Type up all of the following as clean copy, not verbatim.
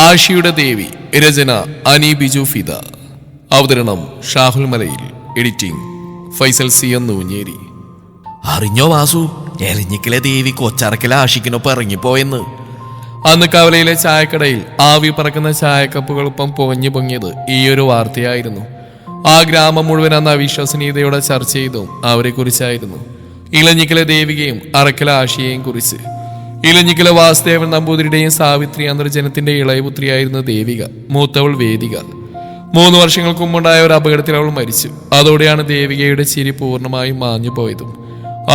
ആഷിയുടെ ദേവി. രചന അനി ബിജു ഫിദ. അവതരണം ഷാഹുൽ മലയിൽ. Editing Faisal C N Nooncheri. അറിഞ്ഞോ വാസു, എലിഞ്ഞിക്കലെ ദേവി കൊച്ചറക്കലെ ആഷിക്കിനൊപ്പം ഇറങ്ങിപ്പോയെന്ന്. അന്ന് കവലയിലെ ചായക്കടയിൽ ആവി പറക്കുന്ന ചായക്കപ്പുകളൊപ്പം പുകഞ്ഞു പൊങ്ങിയത് ഈ ഒരു വാർത്തയായിരുന്നു. ആ ഗ്രാമം മുഴുവൻ അന്ന് അവിശ്വസനീയതയോടെ ചർച്ച ചെയ്തും അവരെ കുറിച്ചായിരുന്നു. ഇലഞ്ഞിക്കലെ ദേവികയും അറക്കല ആഷിയെയും കുറിച്ച്. ഇലഞ്ഞിക്കല വാസുദേവൻ നമ്പൂതിരിയുടെയും സാവിത്രി അന്തർജനത്തിന്റെ ഇളയപുത്രിയായിരുന്നു ദേവിക. മൂത്തവൾ വേദിക. 3 വർഷങ്ങൾക്ക് മുമ്പുണ്ടായ ഒരു അപകടത്തിൽ അവൾ മരിച്ചു. അതോടെയാണ് ദേവികയുടെ ചിരി പൂർണ്ണമായും മാഞ്ഞു പോയതും.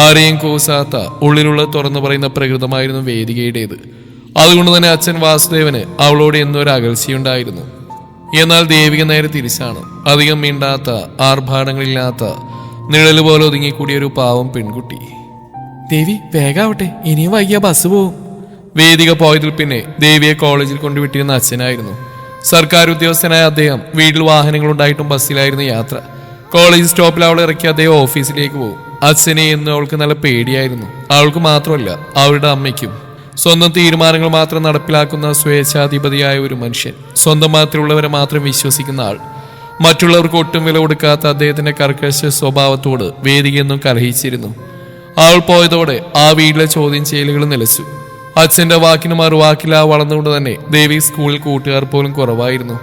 ആരെയും കൂസാത്ത ഉള്ളിലുള്ള തുറന്നു പറയുന്ന പ്രകൃതമായിരുന്നു വേദികയുടേത്. അതുകൊണ്ട് തന്നെ അച്ഛൻ വാസുദേവന് അവളോട് എന്നൊരു അകൽച്ചയുണ്ടായിരുന്നു. എന്നാൽ ദേവിക നേരെ തിരിച്ചാണ്. അധികം മിണ്ടാത്ത, ആർഭാടങ്ങളില്ലാത്ത, നിഴല് പോലെ ഒതുങ്ങിക്കൂടിയ ഒരു പാവം പെൺകുട്ടി. ദേവി വേഗാവട്ടെ, ഇനിയും വൈകിയ ബസ് പോവും. വേദിക പോയതിൽ പിന്നെ ദേവിയെ കോളേജിൽ കൊണ്ടുവിട്ടിരുന്ന അച്ഛനായിരുന്നു. സർക്കാർ ഉദ്യോഗസ്ഥനായ അദ്ദേഹം വീട്ടിൽ വാഹനങ്ങൾ ഉണ്ടായിട്ടും ബസ്സിലായിരുന്നു യാത്ര. കോളേജ് സ്റ്റോപ്പിൽ അവൾ ഇറക്കി അദ്ദേഹം ഓഫീസിലേക്ക് പോകും. അച്ഛനെ എന്നും അവൾക്ക് നല്ല പേടിയായിരുന്നു. അവൾക്ക് മാത്രമല്ല, അവരുടെ അമ്മയ്ക്കും. സ്വന്തം തീരുമാനങ്ങൾ മാത്രം നടപ്പിലാക്കുന്ന സ്വേച്ഛാധിപതിയായ ഒരു മനുഷ്യൻ. സ്വന്തം മതത്തിലുള്ളവരെ മാത്രം വിശ്വസിക്കുന്ന ആൾ. മറ്റുള്ളവർക്ക് ഒട്ടും വില കൊടുക്കാത്ത അദ്ദേഹത്തിന്റെ കർക്കശ സ്വഭാവത്തോട് വേദികയെന്നും കലഹിച്ചിരുന്നു. അവൾ പോയതോടെ ആ വീട്ടിലെ ചോദ്യം ചെയ്യലുകൾ നിലച്ചു. അച്ഛന്റെ വാക്കിന് മറുവാക്കില്ല വളർന്നുകൊണ്ട് തന്നെ ദേവി സ്കൂളിൽ കൂട്ടുകാർ പോലും കുറവായിരുന്നു.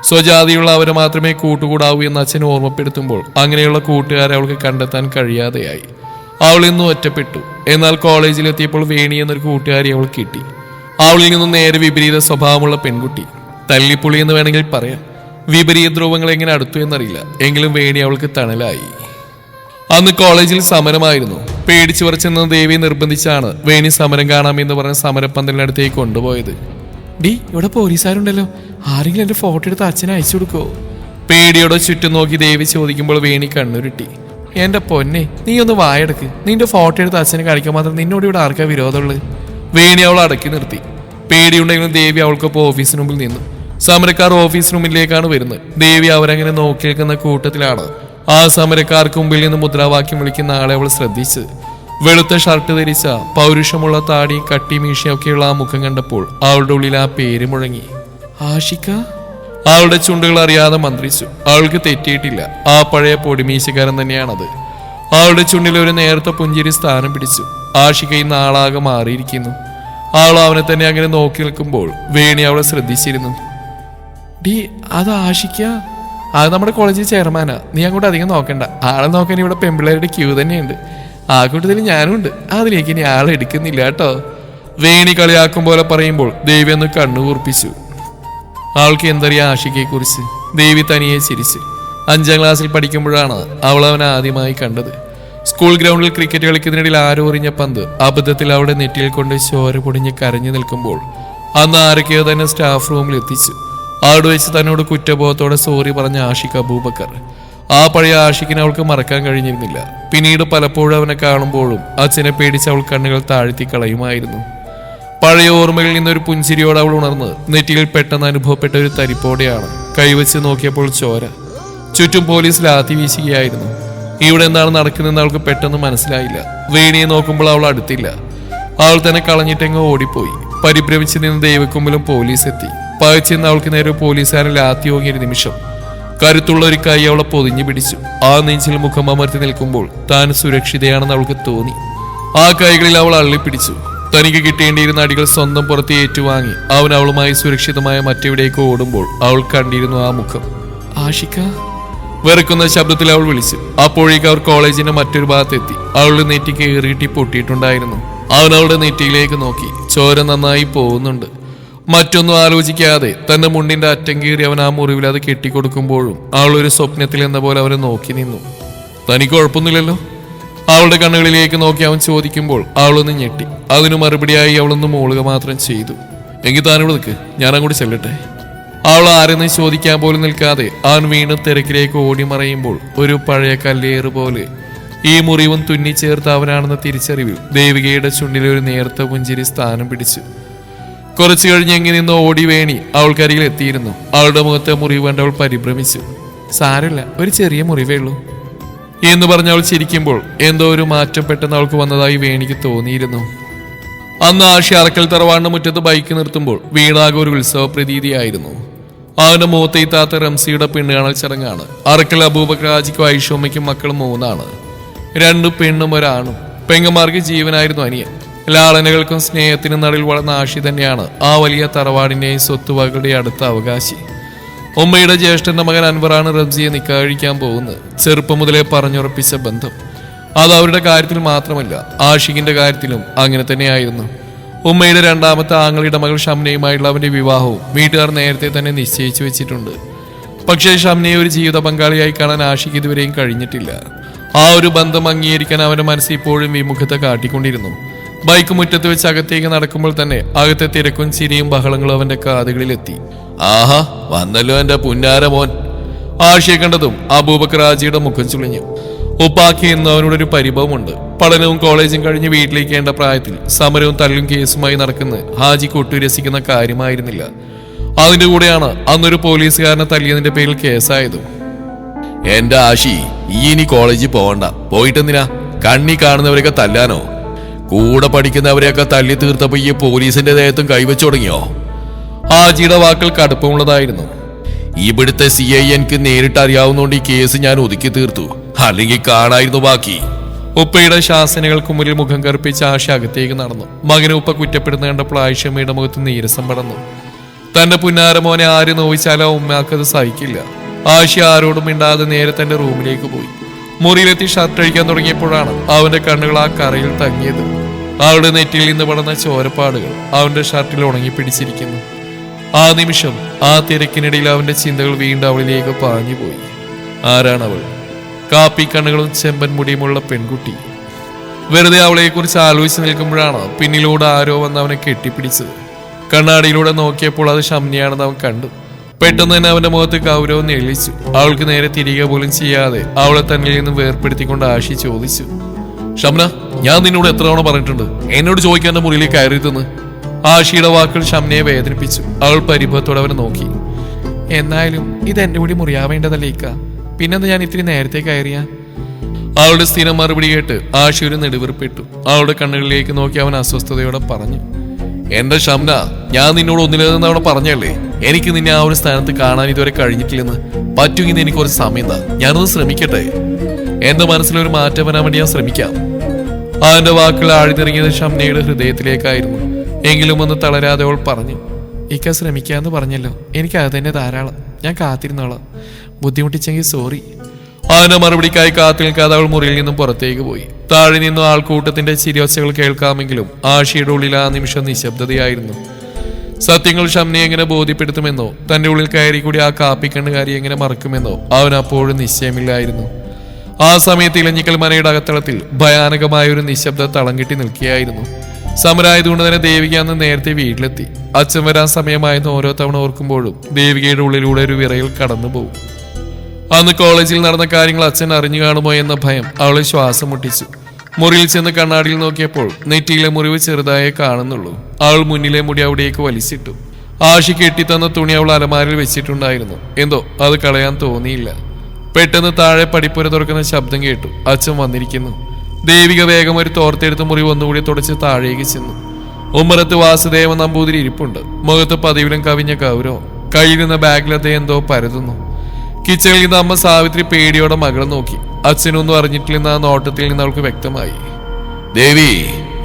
സ്വജാതിയുള്ള അവരെ മാത്രമേ കൂട്ടുകൂടാവൂ എന്ന് അച്ഛൻ ഓർമ്മപ്പെടുത്തുമ്പോൾ അങ്ങനെയുള്ള കൂട്ടുകാരെ അവൾക്ക് കണ്ടെത്താൻ കഴിയാതെയായി. അവൾ ഇന്നും ഒറ്റപ്പെട്ടു. എന്നാൽ കോളേജിലെത്തിയപ്പോൾ വേണി എന്നൊരു കൂട്ടുകാരി അവൾ കിട്ടി. അവളിൽ നിന്നും നേരെ വിപരീത സ്വഭാവമുള്ള പെൺകുട്ടി. തല്ലിപ്പുളി എന്ന് വേണമെങ്കിൽ പറയാം. വിപരീത ധ്രുവങ്ങൾ എങ്ങനെ അടുത്തു എന്നറിയില്ല. എങ്കിലും വേണി അവൾക്ക് തണലായി. അന്ന് കോളേജിൽ സമരമായിരുന്നു. പേടിച്ചു വരച്ചെന്ന ദേവി നിർബന്ധിച്ചാണ് വേണി സമരം കാണാമെന്ന് പറഞ്ഞ സമരപ്പന്തലിനടുത്തേക്ക് കൊണ്ടുപോയത്. ഡി, ഇവിടെ പോലീസുകാരുണ്ടല്ലോ, ആരെങ്കിലും എന്റെ ഫോട്ടോ എടുത്ത് അച്ഛനെ അയച്ചു കൊടുക്കോ? പേടിയോടെ ചുറ്റും നോക്കി ദേവി ചോദിക്കുമ്പോൾ വേണി കണ്ണുരുട്ടി. എന്റെ പൊന്നെ, നീ ഒന്ന് വായെടുക്ക്. നിന്റെ ഫോട്ടോ എടുത്ത് അച്ഛനെ കാണിക്കാൻ മാത്രം നിന്നോട് ഇവിടെ ആർക്കാ വിരോധമുള്ളത്? വേണി അവൾ അടക്കി നിർത്തി. പേടിയുണ്ടെങ്കിലും ദേവി അവൾക്കൊപ്പം ഓഫീസിന് മുമ്പിൽ നിന്നു. സമരക്കാർ ഓഫീസ് റൂമിലേക്കാണ് വരുന്നത്. ദേവി അവരങ്ങനെ നോക്കി നിൽക്കുന്ന കൂട്ടത്തിലാണ് ആ സമരക്കാർക്ക് മുമ്പിൽ നിന്ന് മുദ്രാവാക്യം വിളിക്കുന്ന ആളെ അവൾ ശ്രദ്ധിച്ച്. വെളുത്ത ഷർട്ട് ധരിച്ച, പൗരുഷമുള്ള താടി, കട്ടി മീശയൊക്കെയുള്ള ആ മുഖം കണ്ടപ്പോൾ അവളുടെ ഉള്ളിൽ ആ പേര് മുഴങ്ങി. ആഷിക. അവളുടെ ചുണ്ടുകൾ അറിയാതെ മന്ത്രിച്ചു. അവൾക്ക് തെറ്റിയിട്ടില്ല. ആ പഴയ പൊടിമീശക്കാരൻ തന്നെയാണത്. അവളുടെ ചുണ്ടിൽ ഒരു നേരത്തെ പുഞ്ചിരി സ്ഥാനം പിടിച്ചു. ആഷിക ഇന്ന് ആളാകെ മാറിയിരിക്കുന്നു. അവൾ അവനെ തന്നെ അങ്ങനെ നോക്കി നിൽക്കുമ്പോൾ വേണി അവളെ ശ്രദ്ധിച്ചിരുന്നു. ഡി, അത് ആഷിക്ക. അത് നമ്മുടെ കോളേജിൽ ചെയർമാനാ. നീ അങ്ങോട്ട് അധികം നോക്കണ്ട. ആളെ നോക്കാൻ ഇവിടെ പെമ്പിള്ളേരുടെ ക്യൂ തന്നെയുണ്ട്. ആ കൂട്ടത്തിൽ ഞാനും ഉണ്ട്. അതിലേക്ക് ഇനി ആളെ എടുക്കുന്നില്ല കേട്ടോ. വേണി കളിയാക്കും പോലെ പറയുമ്പോൾ ദേവി ഒന്ന് കണ്ണു കൂർപ്പിച്ചു. അവൾക്ക് എന്തറിയാം ആഷിക്കയെ കുറിച്ച്? ദേവി തനിയെ ചിരിച്ചു. 5ാം ക്ലാസ്സിൽ പഠിക്കുമ്പോഴാണ് അവൾ അവനെ ആദ്യമായി കണ്ടത്. സ്കൂൾ ഗ്രൗണ്ടിൽ ക്രിക്കറ്റ് കളിക്കുന്നതിനിടയിൽ ആരോ എറിഞ്ഞ പന്ത് അബദ്ധത്തിൽ അവളുടെ നെറ്റിയിൽ കൊണ്ട് ചോര പൊടിഞ്ഞ് കരഞ്ഞു നിൽക്കുമ്പോൾ അന്ന് ആരൊക്കെയോ തന്നെ സ്റ്റാഫ് റൂമിൽ എത്തിച്ചു. അവിടെ വെച്ച് തന്നോട് കുറ്റബോധത്തോടെ സോറി പറഞ്ഞ ആഷിഖ് അബൂബക്കർ. ആ പഴയ ആഷിഖിനെ അവൾക്ക് മറക്കാൻ കഴിഞ്ഞിരുന്നില്ല. പിന്നീട് പലപ്പോഴും അവനെ കാണുമ്പോഴും അച്ഛനെ പേടിച്ച് അവൾ കണ്ണുകൾ താഴ്ത്തി കളയുമായിരുന്നു. പഴയ ഓർമ്മകളിൽ നിന്നൊരു പുഞ്ചിരിയോടെ അവൾ ഉണർന്ന് നെറ്റിയിൽ പെട്ടെന്ന് അനുഭവപ്പെട്ട ഒരു തരിപ്പോടെയാണ്. കൈവച്ച് നോക്കിയപ്പോൾ ചോര. ചുറ്റും പോലീസ് ലാത്തി വീശുകയായിരുന്നു. ഇവിടെ എന്താണ് നടക്കുന്നതെന്ന് അവൾക്ക് പെട്ടെന്ന് മനസ്സിലായില്ല. വേണിയെ നോക്കുമ്പോൾ അവൾ അടുത്തില്ല. അവൾ തന്നെ കളഞ്ഞിട്ടെങ്ങോ ഓടിപ്പോയി. പരിഭ്രമിച്ച് നിന്ന് ദേവക്കുമ്പിലും പോലീസ് എത്തി. പകച്ചെന്ന് അവൾക്ക് നേരെ പോലീസുകാരൻ ലാത്തി ഓങ്ങിയൊരു നിമിഷം. കരുത്തുള്ള ഒരു കൈ അവളെ പൊതിഞ്ഞു പിടിച്ചു. ആ നെഞ്ചിൽ മുഖം അമർത്തി നിൽക്കുമ്പോൾ താൻ സുരക്ഷിതയാണെന്ന് അവൾക്ക് തോന്നി. ആ കൈകളിൽ അവൾ അള്ളിപ്പിടിച്ചു. തനിക്ക് കിട്ടേണ്ടിയിരുന്ന അടികൾ സ്വന്തം പുറത്ത് ഏറ്റുവാങ്ങി അവൻ അവളുമായി സുരക്ഷിതമായ മറ്റെവിടേക്ക് ഓടുമ്പോൾ അവൾ കണ്ടിരുന്നു ആ മുഖം. ആഷിക. വെറുക്കുന്ന ശബ്ദത്തിൽ അവൾ വിളിച്ചു. അപ്പോഴേക്ക് അവർ കോളേജിന്റെ മറ്റൊരു ഭാഗത്തെത്തി. അവളുടെ നെറ്റിക്ക് ഏറിയിട്ട് പൊട്ടിയിട്ടുണ്ടായിരുന്നു. അവൻ അവളുടെ നെറ്റിയിലേക്ക് നോക്കി. ചോര നന്നായി പോകുന്നുണ്ട്. മറ്റൊന്നും ആലോചിക്കാതെ തന്റെ മുണ്ടിന്റെ അറ്റം കീറി അവൻ ആ മുറിവിൽ അത് കെട്ടിക്കൊടുക്കുമ്പോഴും അവൾ ഒരു സ്വപ്നത്തിൽ എന്ന പോലെ അവനെ നോക്കി നിന്നു. തനിക്ക് കുഴപ്പമൊന്നുമില്ലല്ലോ? അവളുടെ കണ്ണുകളിലേക്ക് നോക്കി അവൻ ചോദിക്കുമ്പോൾ അവളൊന്ന് ഞെട്ടി. അതിനു മറുപടിയായി അവളൊന്ന് മൂളുക മാത്രം ചെയ്തു. എങ്കിൽ താനിവിടെ നിൽക്ക്, ഞാൻ അങ്ങോട്ട് ചെല്ലട്ടെ. അവൾ ആരെന്ന് ചോദിക്കാൻ പോലും നിൽക്കാതെ അവൻ വീണ്ടും തിരക്കിലേക്ക് ഓടി മറയുമ്പോൾ ഒരു പഴയ കല്ലേറ് പോലെ ഈ മുറിവും തുന്നിച്ചേർത്ത് അവനാണെന്ന തിരിച്ചറിവിൽ ദേവികയുടെ ചുണ്ടിലെ ഒരു നേർത്ത പുഞ്ചിരി സ്ഥാനം പിടിച്ചു. കുറച്ചു കഴിഞ്ഞ് എങ്ങനെ നിന്ന് ഓടി വേണി അവൾക്കരികിൽ എത്തിയിരുന്നു. അവളുടെ മുഖത്തെ മുറിവ് കണ്ട് അവൾ പരിഭ്രമിച്ചു. സാരമില്ല, ഒരു ചെറിയ മുറിവേ ഉള്ളൂ എന്ന് പറഞ്ഞ് അവൾ ചിരിക്കുമ്പോൾ എന്തോ ഒരു മാറ്റം പെട്ടെന്ന് അവൾക്ക് വന്നതായി വേണിക്ക് തോന്നിയിരുന്നു. അന്ന് ആഷി അറക്കൽ തറവാടിന്റെ മുറ്റത്ത് ബൈക്ക് നിർത്തുമ്പോൾ വീടാകെ ഒരു ഉത്സവ പ്രതീതിയായിരുന്നു. അവന്റെ മൂത്തയിത്താത്ത റംസിയുടെ പെണ്ണുകാണൽ ചടങ്ങാണ്. അറക്കൽ അബൂബക്കർ ഹാജിക്കും ഐഷോമ്മയ്ക്കും മക്കൾ 3 2 പെണ്ണും 1 പെങ്ങന്മാർക്ക് ജീവനായിരുന്നു അനിയൻ. ലാളനകൾക്കും സ്നേഹത്തിനും നടുവിൽ വളർന്ന ആഷി തന്നെയാണ് ആ വലിയ തറവാടിന്റെയും സ്വത്തുവകളുടെയും അടുത്ത അവകാശി. ഉമ്മയുടെ ജ്യേഷ്ഠന്റെ മകൻ അൻവറാണ് റംസിയെ നിക്കാഹ് കഴിക്കാൻ പോകുന്നത്. ചെറുപ്പം മുതലേ പറഞ്ഞുറപ്പിച്ച ബന്ധം. അത് അവരുടെ കാര്യത്തിൽ മാത്രമല്ല, ആഷിഖിന്റെ കാര്യത്തിലും അങ്ങനെ തന്നെയായിരുന്നു. ഉമ്മയുടെ 2ാമത്തെ ആങ്ങളുടെ മകൾ ഷംനയുമായുള്ള അവന്റെ വിവാഹവും വീട്ടുകാർ നേരത്തെ തന്നെ നിശ്ചയിച്ചു വെച്ചിട്ടുണ്ട്. പക്ഷേ ഷംനയെ ഒരു ജീവിത പങ്കാളിയായി കാണാൻ ആഷിഖ് ഇതുവരെയും കഴിഞ്ഞിട്ടില്ല. ആ ഒരു ബന്ധം അംഗീകരിക്കാൻ അവന്റെ മനസ്സ് ഇപ്പോഴും വിമുഖത കാട്ടിക്കൊണ്ടിരുന്നു. ബൈക്ക് മുറ്റത്ത് വെച്ച് അകത്തേക്ക് നടക്കുമ്പോൾ തന്നെ അകത്തെ തിരക്കും ചിരിയും ബഹളങ്ങളും അവന്റെ കാതുകളിലെത്തി. ആഹാ, വന്നല്ലോ എന്റെ പുന്നാര മോൻ. ആഷിയെ കണ്ടതും അബൂബക്കർ ഹാജിയുടെ മുഖം ചുളിഞ്ഞു. ഉപ്പാക്കി എന്ന് അവനോടൊരു പരിഭവമുണ്ട്. പഠനവും കോളേജും കഴിഞ്ഞ് വീട്ടിലേക്കേണ്ട പ്രായത്തിൽ സമരവും തല്ലും കേസുമായി നടക്കുന്ന ഹാജിക്ക് ഒട്ടു രസിക്കുന്ന കാര്യമായിരുന്നില്ല. അതിന്റെ കൂടെയാണ് അന്നൊരു പോലീസുകാരനെ തല്ലിയതിന്റെ പേരിൽ കേസായതും. എന്റെ ആഷി, ഇനി കോളേജിൽ പോവണ്ട. പോയിട്ടെന്തിനാ? കണ്ണി കാണുന്നവരെയൊക്കെ തല്ലാനോ? കൂടെ പഠിക്കുന്നവരെയൊക്കെ തല്ലി തീർത്തപ്പോ ഈ പോലീസിന്റെ ദേഹത്തും കൈവച്ചു തുടങ്ങിയോ? ഹാജിയുടെ വാക്കുകൾ കടുപ്പമുള്ളതായിരുന്നു. ഇവിടുത്തെ CI എനിക്ക് നേരിട്ട് അറിയാവുന്നതുകൊണ്ട് ഈ കേസ് ഞാൻ ഒതുക്കി തീർത്തു. അല്ലെങ്കിൽ കാണായിരുന്നു ബാക്കി. ഉപ്പയുടെ ശാസനകൾക്ക് മുന്നിൽ മുഖം കറുപ്പിച്ച് ആഷി അകത്തേക്ക് നടന്നു. മകനെ ഉപ്പ കുറ്റപ്പെടുന്ന കണ്ടപ്പോൾ ആയിഷമ്മയുടെ മുഖത്ത് നീരസം പടർന്നു. തന്റെ പുന്നാരമോനെ ആര് നോവിച്ചാലോ ഉമ്മയാക്കത് സഹിക്കില്ല. ആഷി ആരോടും മിണ്ടാതെ നേരെ തന്റെ റൂമിലേക്ക് പോയി. മുറിയിലെത്തി ഷർട്ട് അഴിക്കാൻ തുടങ്ങിയപ്പോഴാണ് അവന്റെ കണ്ണുകൾ ആ കറയിൽ തങ്ങിയത്. അവളുടെ നെറ്റിയിൽ നിന്ന് പടർന്ന ചോരപ്പാടുകൾ അവന്റെ ഷർട്ടിൽ ഉണങ്ങിപ്പിടിച്ചിരിക്കുന്നു. ആ നിമിഷം ആ തിരക്കിനിടയിൽ അവന്റെ ചിന്തകൾ വീണ്ടും അവളിലേക്ക് പാഞ്ഞുപോയി. ആരാണവൾ? കാപ്പി കണ്ണുകളും ചെമ്പൻ മുടിയുമുള്ള പെൺകുട്ടി. വെറുതെ അവളെക്കുറിച്ച് ആലോചിച്ച് നിൽക്കുമ്പോഴാണ് പിന്നിലൂടെ ആരോ വന്ന് അവനെ കെട്ടിപ്പിടിച്ചത്. കണ്ണാടിയിലൂടെ നോക്കിയപ്പോൾ അത് ഷംനയാണെന്ന് അവൻ കണ്ടു. പെട്ടെന്ന് തന്നെ അവന്റെ മുഖത്ത് ഗൗരവം നെളിച്ചു. അവൾക്ക് നേരെ തിരികെ പോലും ചെയ്യാതെ അവളെ തന്നിൽ നിന്ന് വേർപ്പെടുത്തിക്കൊണ്ട് ആഷി ചോദിച്ചു, ഷംന, ഞാൻ നിന്നോട് എത്ര തവണ പറഞ്ഞിട്ടുണ്ട് എന്നോട് ചോദിക്കാൻ എന്റെ മുറിയിലേക്ക് കയറിയെന്ന്? ആഷിയുടെ വാക്കുകൾ ഷംനയെ വേദനിപ്പിച്ചു. അവൾ പരിഭവത്തോടെ അവനെ നോക്കി. എന്നാലും ഇത് എന്റെ കൂടി മുറിയാവേണ്ടതല്ലേക്ക, പിന്നെന്താ ഞാൻ ഇത്തിരി നേരത്തെ കയറിയ? അവളുടെ സ്ഥിരം മറുപടി കേട്ട് ആഷി ഒരു നെടുവീർപ്പിട്ടു. അവളുടെ കണ്ണുകളിലേക്ക് നോക്കി അവൻ അസ്വസ്ഥതയോടെ പറഞ്ഞു, എന്റെ ഷംന, ഞാൻ നിന്നോട് ഒന്നിലേതെന്ന് അവിടെ പറഞ്ഞല്ലേ, എനിക്ക് നിന്നെ ആ ഒരു സ്ഥാനത്ത് കാണാൻ ഇതുവരെ കഴിഞ്ഞിട്ടില്ലെന്ന്. പറ്റുമെങ്കിൽ എനിക്ക് കുറച്ച് സമയം താ, ഞാനൊന്ന് ശ്രമിക്കട്ടെ. എന്റെ മനസ്സിലൊരു മാറ്റം വരാൻ വേണ്ടി ഞാൻ ശ്രമിക്കാം. അവന്റെ വാക്കുകൾ ആഴ്ന്നിറങ്ങിയത് ഷംനയുടെ ഹൃദയത്തിലേക്കായിരുന്നു. എങ്കിലും ഒന്ന് തളരാതെ അവൾ പറഞ്ഞു, ഇക്ക ശ്രമിക്കാന്ന് പറഞ്ഞല്ലോ, എനിക്ക് അത് തന്നെ ധാരാളം. ഞാൻ കാത്തിരുന്നോളാം. ബുദ്ധിമുട്ടിച്ചെങ്കിൽ സോറി. അവന്റെ മറുപടിക്കായി കാത്തു നിൽക്കാതെ അവൾ മുറിയിൽ നിന്നും പുറത്തേക്ക് പോയി. താഴെ നിന്നും ആൾക്കൂട്ടത്തിന്റെ ചിരിയൊച്ചകൾ കേൾക്കാമെങ്കിലും ആഷിയുടെ ഉള്ളിൽ ആ നിമിഷം നിശബ്ദതയായിരുന്നു. സത്യങ്ങൾ ഷംനയെ എങ്ങനെ ബോധ്യപ്പെടുത്തുമെന്നോ തന്റെ ഉള്ളിൽ കയറി കൂടി ആ കാപ്പിക്കണ്ണുകാരി എങ്ങനെ മറക്കുമെന്നോ അവൻ അപ്പോഴും നിശ്ചയമില്ലായിരുന്നു. ആ സമയത്ത് ഇലഞ്ഞിക്കൽ മനയുടെ അകത്തളത്തിൽ ഭയാനകമായ ഒരു നിശബ്ദത തളം കെട്ടി നിൽക്കുകയായിരുന്നു. സമരായതുകൊണ്ട് തന്നെ ദേവിക അന്ന് നേരത്തെ വീട്ടിലെത്തി. അച്ഛൻ വരാൻ സമയമായെന്ന് ഓരോ തവണ ഓർക്കുമ്പോഴും ദേവികയുടെ ഉള്ളിലൂടെ ഒരു വിറയിൽ കടന്നു പോകും. അന്ന് കോളേജിൽ നടന്ന കാര്യങ്ങൾ അച്ഛൻ അറിഞ്ഞു കാണുമോ എന്ന ഭയം അവളെ ശ്വാസം മുട്ടിച്ചു. മുറിയിൽ ചെന്ന് കണ്ണാടിയിൽ നോക്കിയപ്പോൾ നെറ്റിയിലെ മുറിവ് ചെറുതായേ കാണുന്നുള്ളൂ. അവൾ മുന്നിലെ മുടി അവിടേക്ക് വലിച്ചിട്ടു. ആഷി കെട്ടിത്തന്ന തുണി അവൾ അലമാരിൽ വെച്ചിട്ടുണ്ടായിരുന്നു. എന്തോ അത് കളയാൻ തോന്നിയില്ല. പെട്ടെന്ന് താഴെ പടിപ്പുര തുറക്കുന്ന ശബ്ദം കേട്ടു. അച്ഛൻ വന്നിരിക്കുന്നു. ദേവിക വേഗം ഒരു തോർത്തെടുത്ത് മുറിവ് ഒന്നുകൂടി തുടച്ച് താഴേക്ക് ചെന്നു. ഉമ്മറത്ത് വാസുദേവ നമ്പൂതിരി ഇരിപ്പുണ്ട്. മുഖത്ത് പതിവിലും കവിഞ്ഞ ഗൗരവം. കയ്യിൽ നിന്ന് ബാഗിലത്തെ എന്തോ പരതുന്നു. കിച്ചണിൽ നിന്ന് അമ്മ സാവിത്രി പേടിയോടെ മകളെ നോക്കി. അച്ഛനൊന്നും അറിഞ്ഞിട്ടില്ലെന്ന് ആ നോട്ടത്തിൽ നിന്ന് അവൾക്ക് വ്യക്തമായി. ദേവി,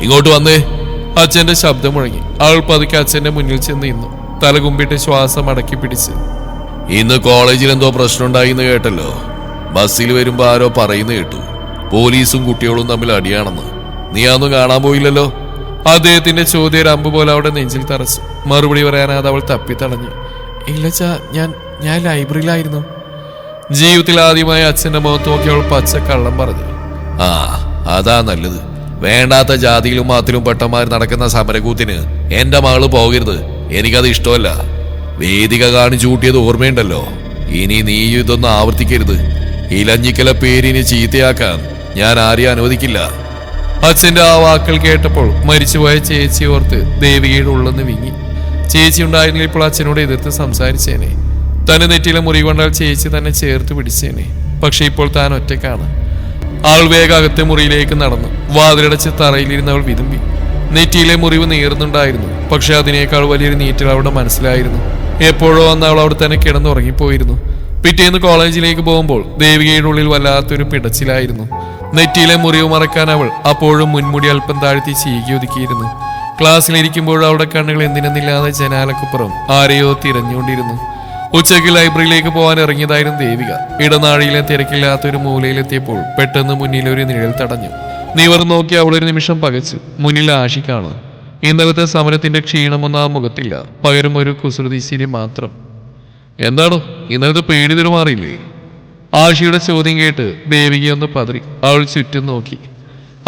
ഇങ്ങോട്ട് വന്നേ. അച്ഛന്റെ ശബ്ദം മുഴങ്ങി. അവൾ പതുക്കെ അച്ഛന്റെ മുന്നിൽ ചെന്ന് നിന്നു. തലകുമ്പിട്ട് ശ്വാസം അടക്കി പിടിച്ച്. ഇന്ന് കോളേജിൽ എന്തോ പ്രശ്നമുണ്ടായി എന്ന് കേട്ടല്ലോ. ബസ്സിൽ വരുമ്പോ ആരോ പറയുന്ന കേട്ടു, പോലീസും കുട്ടികളും തമ്മിൽ അടിയാണെന്ന്. നീ അതൊന്നും കാണാൻ പോയില്ലല്ലോ? അദ്ദേഹത്തിന്റെ ചോദ്യം ഒരു അമ്പ് പോലെ അവിടെ നെഞ്ചിൽ തറച്ചു. മറുപടി പറയാനാതെ അവൾ തപ്പിത്തടഞ്ഞു. ഇല്ലച്ചാ, ഞാൻ ലൈബ്രറിയിലായിരുന്നു. ജീവിതത്തിൽ ആദ്യമായി അച്ഛന്റെ മുഖത്ത് നോക്കി അവൾ പച്ച കള്ളം പറഞ്ഞു. ആ, അതാ നല്ലത്. വേണ്ടാത്ത ജാതിയിലും മതത്തിലും പെട്ടന്മാർ നടക്കുന്ന സമരകൂത്തിന് എന്റെ മകള് പോകരുത്. എനിക്കത് ഇഷ്ടമല്ല. വേദിക കാണിച്ചു കൂട്ടിയത് ഓർമ്മയുണ്ടല്ലോ. ഇനി നീ ഇതൊന്നും ആവർത്തിക്കരുത്. ഇലഞ്ഞിക്കല പേരിന് ചീത്തയാക്കാൻ ഞാൻ ആരെയും അനുവദിക്കില്ല. അച്ഛന്റെ ആ വാക്കുകൾ കേട്ടപ്പോൾ മരിച്ചുപോയ ചേച്ചി ഓർത്ത് ദേവികയുടെ ഉള്ളെന്ന് വിങ്ങി. ചേച്ചി ഉണ്ടായിരുന്നില്ല ഇപ്പോൾ അച്ഛനോട് എതിർത്ത് സംസാരിച്ചേനെ. തന്നെ നെറ്റിയിലെ മുറി കൊണ്ടാൽ ചേച്ചി തന്നെ ചേർത്ത് പിടിച്ചേനെ. പക്ഷെ ഇപ്പോൾ താൻ ഒറ്റക്കാണ്. അവൾ വേഗം അകത്തെ മുറിയിലേക്ക് നടന്നു. വാതിലടച്ച് തറയിലിരുന്ന് അവൾ വിതുമ്പി. നെറ്റിയിലെ മുറിവ് നീറുന്നുണ്ടായിരുന്നു. പക്ഷെ അതിനേക്കാൾ വലിയൊരു നീറ്റൽ അവളുടെ മനസ്സിലായിരുന്നു. എപ്പോഴോ അന്ന് അവൾ അവിടെ തന്നെ കിടന്നുറങ്ങിപ്പോയിരുന്നു. പിറ്റേന്ന് കോളേജിലേക്ക് പോകുമ്പോൾ ദേവികയുടെ ഉള്ളിൽ വല്ലാത്തൊരു പിടച്ചിലായിരുന്നു. നെറ്റിയിലെ മുറിവ് മറക്കാൻ അവൾ അപ്പോഴും മുൻമുടി അല്പം താഴ്ത്തി ചീകി ഒതുക്കിയിരുന്നു. ക്ലാസ്സിലിരിക്കുമ്പോൾ അവളുടെ കണ്ണുകൾ എന്തിനെന്നില്ലാതെ ജനാലക്കുപ്പുറം ആരെയോ തിരഞ്ഞുകൊണ്ടിരുന്നു. ഉച്ചയ്ക്ക് ലൈബ്രറിയിലേക്ക് പോകാൻ ഇറങ്ങിയതായിരുന്നു ദേവിക. ഇടനാഴിയിലെ തിരക്കില്ലാത്തൊരു മൂലയിലെത്തിയപ്പോൾ പെട്ടെന്ന് മുന്നിലൊരു നിഴൽ തടഞ്ഞു. നിവർ നോക്കി അവളൊരു നിമിഷം പകച്ചു. മുന്നിൽ ആഷിക്കാണ്. ഇന്നലത്തെ സമരത്തിന്റെ ക്ഷീണമൊന്നും ആ മുഖത്തില്ല. പകരം ഒരു കുസൃതി ചിരി മാത്രം. എന്താണോ ഇന്നലത്തെ പേടി തിരുമാറിയില്ലേ? ആഷിയുടെ ചോദ്യം കേട്ട് ദേവികയൊന്ന് പതറി. അവൾ ചുറ്റും നോക്കി.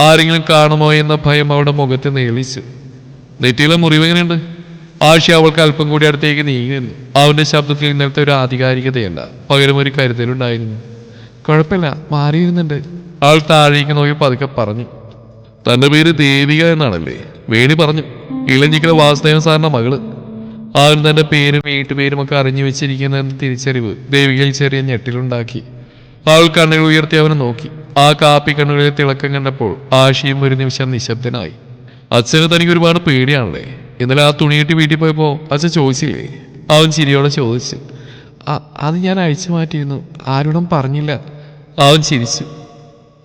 ആരെങ്കിലും കാണുമോ എന്ന ഭയം അവളുടെ മുഖത്ത് നേളിച്ചു. നെറ്റിയിലെ മുറിവ് എങ്ങനെയുണ്ട്? ആഷി അവൾക്ക് അല്പം കൂടി അടുത്തേക്ക് നീങ്ങി നിന്നു. അവന്റെ ശബ്ദത്തിൽ ഇന്നലത്തെ ഒരു ആധികാരികതയല്ല, പകരം ഒരു കരുതലുണ്ടായിരുന്നു. കുഴപ്പമില്ല, മാറിയിരുന്നുണ്ട്. അവൾ താഴേക്ക് നോക്കി പതുക്കെ പറഞ്ഞു. തന്റെ പേര് ദേവിക എന്നാണല്ലേ? വേണി പറഞ്ഞു. ഇളഞ്ഞിക്കല വാസുദേവൻ സാറിന്റെ മകള്. അവൻ തന്റെ പേരും വീട്ടുപേരും ഒക്കെ അറിഞ്ഞു വെച്ചിരിക്കുന്നതെന്ന് തിരിച്ചറിവ് ദേവികയിൽ ചെറിയ ഞെട്ടിലുണ്ടാക്കി. അവൾ കണ്ണുകൾ ഉയർത്തി അവനെ നോക്കി. ആ കാപ്പി കണ്ണുകളിൽ തിളക്കം കണ്ടപ്പോൾ ആഷിയും ഒരു നിമിഷം നിശബ്ദനായി. അച്ഛന് തനിക്ക് ഒരുപാട് പേടിയാണല്ലേ? ഇന്നലെ ആ തുണിയിട്ട് വീട്ടിൽ പോയപ്പോ അച്ഛൻ ചോദിച്ചില്ലേ? അവൻ ചിരിയോടെ ചോദിച്ചു. അത് ഞാൻ അഴിച്ചു മാറ്റിയിരുന്നു, ആരോടും പറഞ്ഞില്ല. അവൻ ചിരിച്ചു.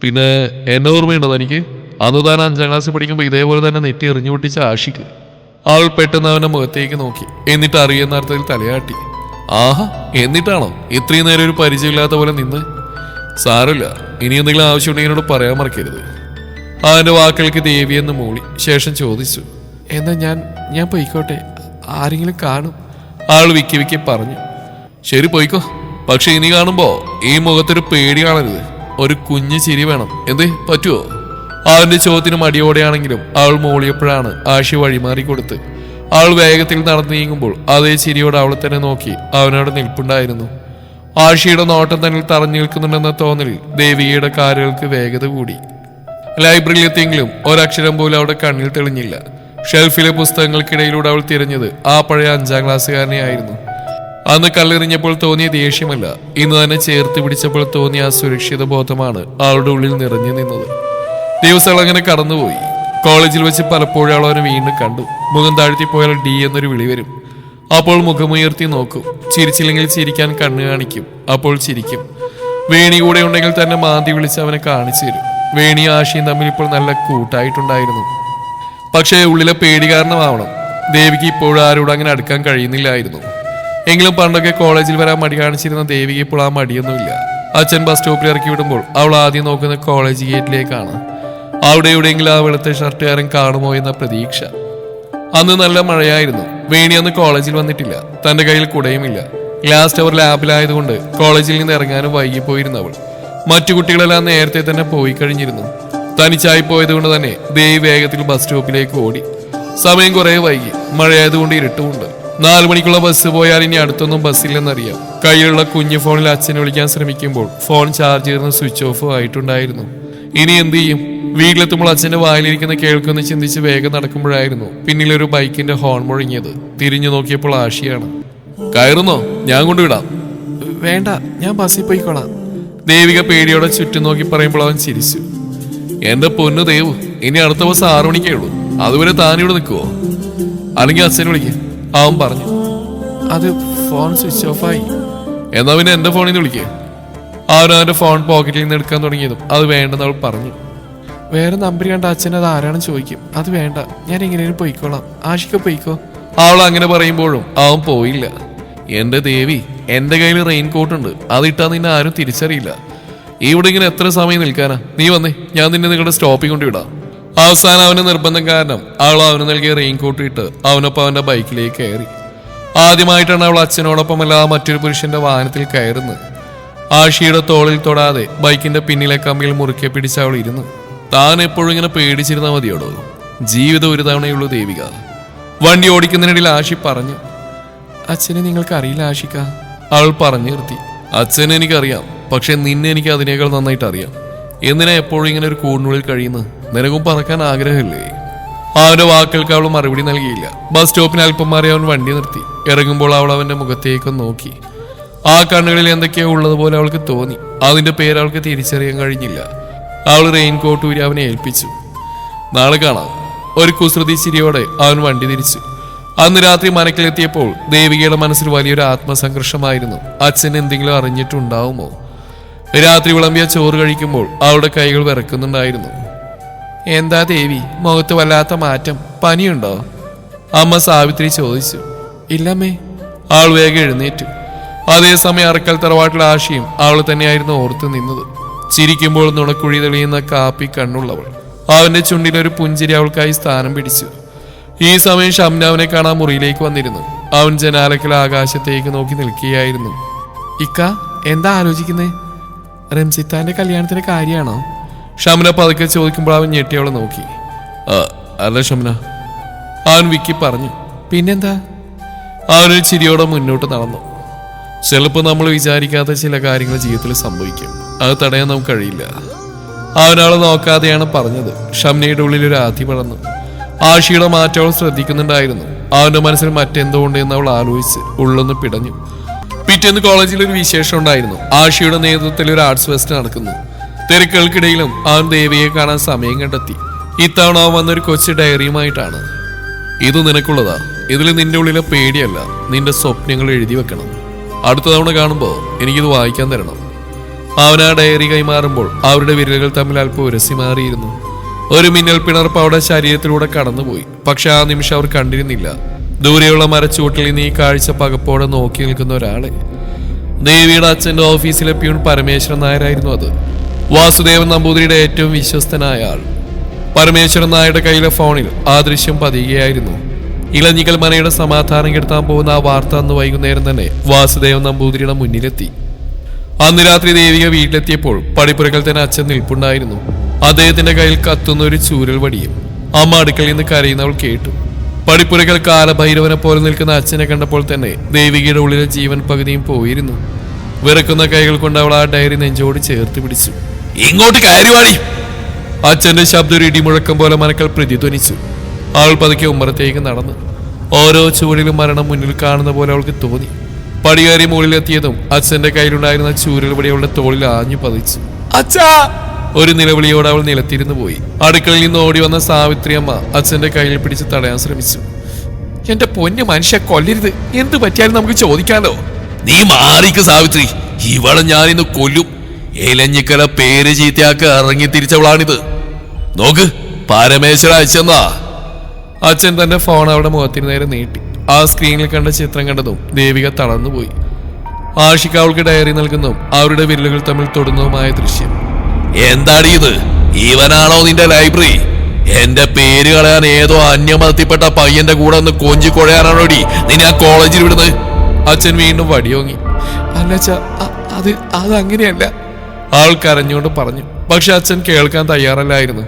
പിന്നെ എന്നെ ഓർമ്മയുണ്ടോ തനിക്ക്? അന്ന് താൻ 5ാം ക്ലാസ്സിൽ പഠിക്കുമ്പോൾ ഇതേപോലെ തന്നെ നെറ്റി എറിഞ്ഞു പൊട്ടിച്ച ആഷിക്ക്. അവൾ പെട്ടെന്ന് അവന്റെ മുഖത്തേക്ക് നോക്കി. എന്നിട്ട് അറിയുന്ന അർത്ഥത്തിൽ തലയാട്ടി. ആഹാ, എന്നിട്ടാണോ ഇത്രയും നേരം ഒരു പരിചയമില്ലാത്ത പോലെ നിന്ന്? സാരമില്ല, ഇനി എന്തെങ്കിലും ആവശ്യമുണ്ടെങ്കിൽ എന്നോട് പറയാൻ മറക്കരുത്. അവന്റെ വാക്കുകൾക്ക് ദേവിയെന്ന് മൂളി. ശേഷം ചോദിച്ചു. എന്നാ ഞാൻ പോയിക്കോട്ടെ, ആരെങ്കിലും കാണും? ആൾ വിക്കി വിക്കി പറഞ്ഞു. ശരി, പോയിക്കോ. പക്ഷെ ഇനി കാണുമ്പോ ഈ മുഖത്തൊരു പേടി കാണരുത്. ഒരു കുഞ്ഞു ചിരി വേണം. എന്തേ, പറ്റുമോ? അവന്റെ ചോദ്യത്തിന് മടിയോടെയാണെങ്കിലും അവൾ മൂളിയപ്പോഴാണ് ആഷി വഴിമാറി കൊടുത്ത്. അവൾ വേഗത്തിൽ നടന്നു നീങ്ങുമ്പോൾ അതേ ചിരിയോടെ അവളെ തന്നെ നോക്കി അവനോട് നിൽപ്പുണ്ടായിരുന്നു. ആഷിയുടെ നോട്ടം തന്നിൽ തറഞ്ഞു നിൽക്കുന്നുണ്ടെന്ന തോന്നലിൽ ദേവികയുടെ കാലുകൾക്ക് വേഗത കൂടി. ലൈബ്രറിയിൽ എത്തിയെങ്കിലും ഒരക്ഷരം പോലും അവിടെ കണ്ണിൽ തെളിഞ്ഞില്ല. ഷെൽഫിലെ പുസ്തകങ്ങൾക്കിടയിലൂടെ അവൾ തിരഞ്ഞത് ആ പഴയ 5ാം ക്ലാസ്സുകാരനെ ആയിരുന്നു. അന്ന് കല്ലെറിഞ്ഞപ്പോൾ തോന്നിയ ദേഷ്യമല്ല, ഇന്ന് തന്നെ ചേർത്ത് പിടിച്ചപ്പോൾ തോന്നിയ ആ സുരക്ഷിത ബോധമാണ് അവളുടെ ഉള്ളിൽ നിറഞ്ഞു നിന്നത്. ദിവസങ്ങൾ അങ്ങനെ കടന്നുപോയി. കോളേജിൽ വെച്ച് പലപ്പോഴും അവൾ അവനെ വീണ്ടും കണ്ടു. മുഖം താഴ്ത്തിപ്പോയാൽ ഡി എന്നൊരു വിളി വരും. അപ്പോൾ മുഖമുയർത്തി നോക്കും. ചിരിച്ചില്ലെങ്കിൽ ചിരിക്കാൻ കണ്ണ് കാണിക്കും. അപ്പോൾ ചിരിക്കും. വേണി കൂടെ ഉണ്ടെങ്കിൽ തന്നെ മാന്തി വിളിച്ച് അവനെ കാണിച്ചു തരും. വേണിയും ആഷിയും തമ്മിൽ ഇപ്പോൾ നല്ല കൂട്ടായിട്ടുണ്ടായിരുന്നു. പക്ഷേ ഉള്ളിലെ പേടി കാരണമാവണം ദേവിക്ക് ഇപ്പോഴും ആരോടും അങ്ങനെ അടുക്കാൻ കഴിയുന്നില്ലായിരുന്നു. എങ്കിലും പണ്ടൊക്കെ കോളേജിൽ വരാൻ മടി കാണിച്ചിരുന്ന ദേവിക്ക് ഇപ്പോൾ ആ മടിയൊന്നുമില്ല. അച്ഛൻ ബസ് സ്റ്റോപ്പിൽ ഇറക്കി വിടുമ്പോൾ അവൾ ആദ്യം നോക്കുന്ന കോളേജ് ഗേറ്റിലേക്കാണ്. അവിടെ എവിടെയെങ്കിലും ആ വെളുത്ത ഷർട്ടുകാരൻ കാണുമോ എന്ന പ്രതീക്ഷ. അന്ന് നല്ല മഴയായിരുന്നു. വേണി അന്ന് കോളേജിൽ വന്നിട്ടില്ല. തന്റെ കയ്യിൽ കുടയുമില്ല. ലാസ്റ്റ് അവർ ലാബിലായതുകൊണ്ട് കോളേജിൽ നിന്ന് ഇറങ്ങാനും വൈകിപ്പോയിരുന്നു അവൾ. മറ്റു കുട്ടികളെല്ലാം നേരത്തെ തന്നെ പോയി കഴിഞ്ഞിരുന്നു. തനിച്ചായി പോയതുകൊണ്ട് തന്നെ ദേവി വേഗത്തിൽ ബസ് സ്റ്റോപ്പിലേക്ക് ഓടി. സമയം കുറെ വൈകി. മഴയായതുകൊണ്ട് ഇരുട്ടുമുണ്ട്. 4 മണിക്കുള്ള ബസ് പോയാൽ ഇനി അടുത്തൊന്നും ബസ്സില്ലെന്നറിയാം. കയ്യിലുള്ള കുഞ്ഞു ഫോണിൽ അച്ഛനെ വിളിക്കാൻ ശ്രമിക്കുമ്പോൾ ഫോൺ ചാർജ് ചെയ്ത് സ്വിച്ച് ഓഫ് ആയിട്ടുണ്ടായിരുന്നു. ഇനി എന്ത് ചെയ്യും? വീട്ടിലെത്തുമ്പോൾ അച്ഛന്റെ വായിലിരിക്കുന്ന കേൾക്കുമെന്ന് ചിന്തിച്ച് വേഗം നടക്കുമ്പോഴായിരുന്നു പിന്നിലൊരു ബൈക്കിന്റെ ഹോൺ മുഴങ്ങിയത്. തിരിഞ്ഞു നോക്കിയപ്പോൾ ആഷിയാണ്. കയറുന്നോ? ഞാൻ കൊണ്ടുവിടാം. വേണ്ട, ഞാൻ ബസ്സിൽ പോയിക്കോളാം. ദേവിക പേടിയോടെ ചുറ്റും നോക്കി പറയുമ്പോൾ അവൻ ചിരിച്ചു. എന്റെ പൊന്നു ദേവു, ഇനി അടുത്ത ബസ് 6 മണിക്കേ ഉള്ളൂ. അതുവരെ താനിവിടെ നിൽക്കുവോ? അല്ലെങ്കിൽ അച്ഛനെ വിളിക്കുക. അവൻ പറഞ്ഞു. അത് ഫോൺ സ്വിച്ച് ഓഫായി. എന്നാ പിന്നെ എന്റെ ഫോണിൽ നിന്ന് വിളിക്കുക. അവനവന്റെ ഫോൺ പോക്കറ്റിൽ നിന്ന് എടുക്കാൻ തുടങ്ങിയതും അത് വേണ്ടെന്ന് അവൾ പറഞ്ഞു. വേറെ നമ്പർ കണ്ട അച്ഛൻ അത് ആരാണെന്ന് ചോദിക്കും. അത് വേണ്ട, ഞാൻ എങ്ങനെയും പോയിക്കോളാം. ആഷിക്ക് പോയിക്കോ. അവൾ അങ്ങനെ പറയുമ്പോഴും അവൻ പോയില്ല. എന്റെ ദേവി, എന്റെ കയ്യിൽ റെയിൻ കോട്ട് ഉണ്ട്. അതിട്ടാ നിന്നെ ആരും തിരിച്ചറിയില്ല. ഇവിടെ ഇങ്ങനെ എത്ര സമയം നിൽക്കാനാ? നീ വന്നേ, ഞാൻ നിന്നെ നിങ്ങളുടെ സ്റ്റോപ്പിൽ കൊണ്ടുവിടാം. അവസാനം അവന്റെ നിർബന്ധം കാരണം അവൾ അവന് നൽകിയ റെയിൻ കോട്ട് ഇട്ട് അവനൊപ്പം അവന്റെ ബൈക്കിലേക്ക് കയറി. ആദ്യമായിട്ടാണ് അവൾ അച്ഛനോടൊപ്പമല്ല മറ്റൊരു പുരുഷന്റെ വാഹനത്തിൽ കയറുന്നത്. ആഷിയുടെ തോളിൽ തൊടാതെ ബൈക്കിന്റെ പിന്നിലെ കമ്പിയിൽ മുറുക്കെ പിടിച്ച് അവൾ ഇരുന്നു. താൻ എപ്പോഴും ഇങ്ങനെ പേടിച്ചിരുന്നാൽ മതിയോടോ? ജീവിതം ഒരു തവണയുള്ളൂ ദേവിക. വണ്ടി ഓടിക്കുന്നതിനിടയിൽ ആഷി പറഞ്ഞു. അച്ഛനെ നിങ്ങൾക്ക് അറിയില്ല ആഷിക്ക. അവൾ പറഞ്ഞു നിർത്തി. അച്ഛനെ എനിക്കറിയാം, പക്ഷെ നിന്നെ എനിക്ക് അതിനേക്കാൾ നന്നായിട്ട് അറിയാം. എന്തിനാ എപ്പോഴും ഇങ്ങനെ ഒരു കൂടുന്നുള്ളിൽ കഴിയുന്നു? നിനക്കും പറക്കാൻ ആഗ്രഹമില്ലേ? അവന്റെ വാക്കുകൾക്ക് അവൾ മറുപടി നൽകിയില്ല. ബസ് സ്റ്റോപ്പിന് അല്പം മാറി അവൻ വണ്ടി നിർത്തി. ഇറങ്ങുമ്പോൾ അവൾ അവന്റെ മുഖത്തേക്ക് നോക്കി. ആ കണ്ണുകളിൽ എന്തൊക്കെയോ ഉള്ളതുപോലെ അവൾക്ക് തോന്നി. അതിന്റെ പേര് അവൾക്ക് തിരിച്ചറിയാൻ കഴിഞ്ഞില്ല. അവൾ റെയിൻ കോട്ട് ഊരി അവനെ ഏൽപ്പിച്ചു. നാളെ കാണാം. ഒരു കുസൃതി ചിരിയോടെ അവൻ വണ്ടി തിരിച്ചു. അന്ന് രാത്രി മനക്കിലെത്തിയപ്പോൾ ദേവികയുടെ മനസ്സിൽ വലിയൊരു ആത്മസംഘർഷമായിരുന്നു. അച്ഛൻ എന്തെങ്കിലും അറിഞ്ഞിട്ടുണ്ടാവുമോ? രാത്രി വിളമ്പിയ ചോറ് കഴിക്കുമ്പോൾ അവളുടെ കൈകൾ വിറക്കുന്നുണ്ടായിരുന്നു. എന്താ ദേവി, മുഖത്ത് വല്ലാത്ത മാറ്റം, പനിയുണ്ടോ? അമ്മ സാവിത്രി ചോദിച്ചു. ഇല്ലമ്മേ. ആൾ വേഗം എഴുന്നേറ്റു. അതേസമയം അറക്കൽ തറവാട്ടിലെ ആശയും അവൾ തന്നെയായിരുന്നു ഓർത്തു നിന്നത്. ചിരിക്കുമ്പോൾ നുണക്കുഴി തെളിയുന്ന കാപ്പി കണ്ണുള്ളവൾ. അവന്റെ ചുണ്ടിലൊരു പുഞ്ചിരി അവൾക്കായി സ്ഥാനം പിടിച്ചു. ഈ സമയം ഷംന അവനെ കാണാൻ മുറിയിലേക്ക് വന്നിരുന്നു. അവൻ ജനാലക്കൽ ആകാശത്തേക്ക് നോക്കി നിൽക്കുകയായിരുന്നു. ഇക്ക, എന്താ ആലോചിക്കുന്നേ? റംസിത്താന്റെ കല്യാണത്തിന്റെ കാര്യമാണോ? ഷംന പതുക്കെ ചോദിക്കുമ്പോൾ അവൻ ഞെട്ടി അവളെ നോക്കി. അല്ല ഷംന, അവൻ വിക്കി പറഞ്ഞു. പിന്നെന്താ? അവനൊരു ചിരിയോടെ മുന്നോട്ട് നടന്നു. ചിലപ്പോൾ നമ്മൾ വിചാരിക്കാത്ത ചില കാര്യങ്ങൾ ജീവിതത്തിൽ സംഭവിക്കും. അത് തടയാൻ നമുക്ക് കഴിയില്ല. അവനവളെ നോക്കാതെയാണ് പറഞ്ഞത്. ഷംനയുടെ ഉള്ളിൽ ഒരു ആധി പടർന്നു. ആഷിയുടെ മാറ്റം അവൾ ശ്രദ്ധിക്കുന്നുണ്ടായിരുന്നു. അവന്റെ മനസ്സിൽ മറ്റെന്തുകൊണ്ട് എന്ന് അവൾ ആലോചിച്ച് ഉള്ളൊന്ന് പിടഞ്ഞു. പിറ്റേന്ന് കോളേജിൽ ഒരു വിശേഷം ഉണ്ടായിരുന്നു. ആഷിയുടെ നേതൃത്വത്തിൽ ഒരു ആർട്സ് ഫെസ്റ്റ് നടക്കുന്നു. തിരക്കുകൾക്കിടയിലും അവൻ ദേവിയെ കാണാൻ സമയം കണ്ടെത്തി. ഇത്തവണ അവൻ വന്നൊരു കൊച്ചു ഡയറിയുമായിട്ടാണ്. ഇത് നിനക്കുള്ളതാ. ഇതിൽ നിന്റെ ഉള്ളിലെ പേടിയല്ല, നിന്റെ സ്വപ്നങ്ങൾ എഴുതി വെക്കണം. അടുത്ത തവണ കാണുമ്പോൾ എനിക്കിത് വായിക്കാൻ തരണം. അവൻ ആ ഡയറി കൈമാറുമ്പോൾ അവരുടെ വിരലുകൾ തമ്മിൽ അല്പം ഉരസി മാറിയിരുന്നു. ഒരു മിന്നൽ പിണർപ്പ് അവരുടെ ശരീരത്തിലൂടെ കടന്നുപോയി. പക്ഷെ ആ നിമിഷം അവർ കണ്ടിരുന്നില്ല. ദൂരെയുള്ള മരച്ചുവട്ടിൽ നിന്ന് ഈ കാഴ്ച പകപ്പോടെ നോക്കി നിൽക്കുന്ന ഒരാളെ. ദേവിയുടെ അച്ഛന്റെ ഓഫീസിലെ പ്യൂൺ പരമേശ്വരൻ നായരായിരുന്നു അത്. വാസുദേവൻ നമ്പൂതിരിയുടെ ഏറ്റവും വിശ്വസ്തനായ ആൾ. പരമേശ്വരൻ നായരുടെ കയ്യിലെ ഫോണിൽ ആ ദൃശ്യം പതിയുകയായിരുന്നു. ഇളഞ്ഞിക്കൽ മനയുടെ സമാധാനം കെടുത്താൻ പോകുന്ന ആ വാർത്ത അന്ന് വൈകുന്നേരം തന്നെ വാസുദേവൻ നമ്പൂതിരിയുടെ മുന്നിലെത്തി. അന്ന് രാത്രി ദേവിക വീട്ടിലെത്തിയപ്പോൾ പടിപ്പുരക്കൽ തന്നെ അച്ഛൻ നിൽപ്പുണ്ടായിരുന്നു. അദ്ദേഹത്തിന്റെ കയ്യിൽ കത്തുന്ന ഒരു ചൂരൽ വടിയും. അമ്മ അടുക്കളയിൽ നിന്ന് കരയുന്നവൾ കേട്ടു. പടിപ്പുരക്കൽ കാലഭൈരവനെ പോലെ നിൽക്കുന്ന അച്ഛനെ കണ്ടപ്പോൾ തന്നെ ദേവികയുടെ ഉള്ളിലെ ജീവൻ പകുതിയും പോയിരുന്നു. വിറക്കുന്ന കൈകൾ കൊണ്ട് അവൾ ആ ഡയറി നെഞ്ചോട് ചേർത്ത് പിടിച്ചു. ഇങ്ങോട്ട് കയറി. അച്ഛന്റെ ശബ്ദം ഒരു ഇടിമുഴക്കം പോലെ മനക്കൽ പ്രതിധ്വനിച്ചു. അവൾ പതുക്കെ ഉമ്മറത്തേക്ക് നടന്നു. ഓരോ ചൂടിലും മരണം മുന്നിൽ കാണുന്ന പോലെ അവൾക്ക് തോന്നി. പടികേറി മുകളിലെത്തിയതും അച്ഛന്റെ കയ്യിലുണ്ടായിരുന്ന ചൂരൽ വടി അവളുടെ തോളിൽ ആഞ്ഞു പതിച്ചു. അച്ഛാ! ഒരു നിലവിളിയോടെ അവൾ നിലത്തിരുന്നു പോയി. അടുക്കളയിൽ നിന്ന് ഓടി വന്ന സാവിത്രി അമ്മ അച്ഛന്റെ കയ്യിൽ പിടിച്ച് തടയാൻ ശ്രമിച്ചു. എന്റെ പൊന്നു മനുഷ്യ, കൊല്ലരുത്. എന്ത് പറ്റിയാലും നമുക്ക് ചോദിക്കാലോ. നീ മാറിക്ക് സാവിത്രി, ഇവളെ ഞാനിന്ന് കൊല്ലും. ഏലഞ്ഞിക്കല പേര് ചീത്തയാക്ക് ഇറങ്ങി തിരിച്ചവളാണിത്. നോക്ക്, പരമേശ്വര അയച്ചെന്നാ. അച്ഛൻ തന്റെ ഫോൺ അവളുടെ മുഖത്തിന് നേരെ നീട്ടി. ആ സ്ക്രീനിൽ കണ്ട ചിത്രം കണ്ടതും ദേവിക തളർന്നുപോയി. ആഷിക്ക് അവൾക്ക് ഡയറി നൽകുന്നതും അവരുടെ വിരലുകൾ തമ്മിൽ തൊടുന്നതുമായ ദൃശ്യം. എന്താടി ഇത്? ഇവനാണോ നിന്റെ ലൈബ്രറി? എന്റെ പേര് കളയാൻ ഏതോ അന്യമതത്തിൽപ്പെട്ട പയ്യന്റെ കൂടെ ഒന്ന് കൊഞ്ചി കൊഴയാനാണോടി നിന്നെ ആ കോളേജിൽ വിടുന്നത്? അച്ഛൻ വീണ്ടും വടിയോങ്ങി. അല്ലച്ച, അത് അങ്ങനെയല്ല, അവൾ കരഞ്ഞുകൊണ്ട് പറഞ്ഞു. പക്ഷെ അച്ഛൻ കേൾക്കാൻ തയ്യാറല്ലായിരുന്നു.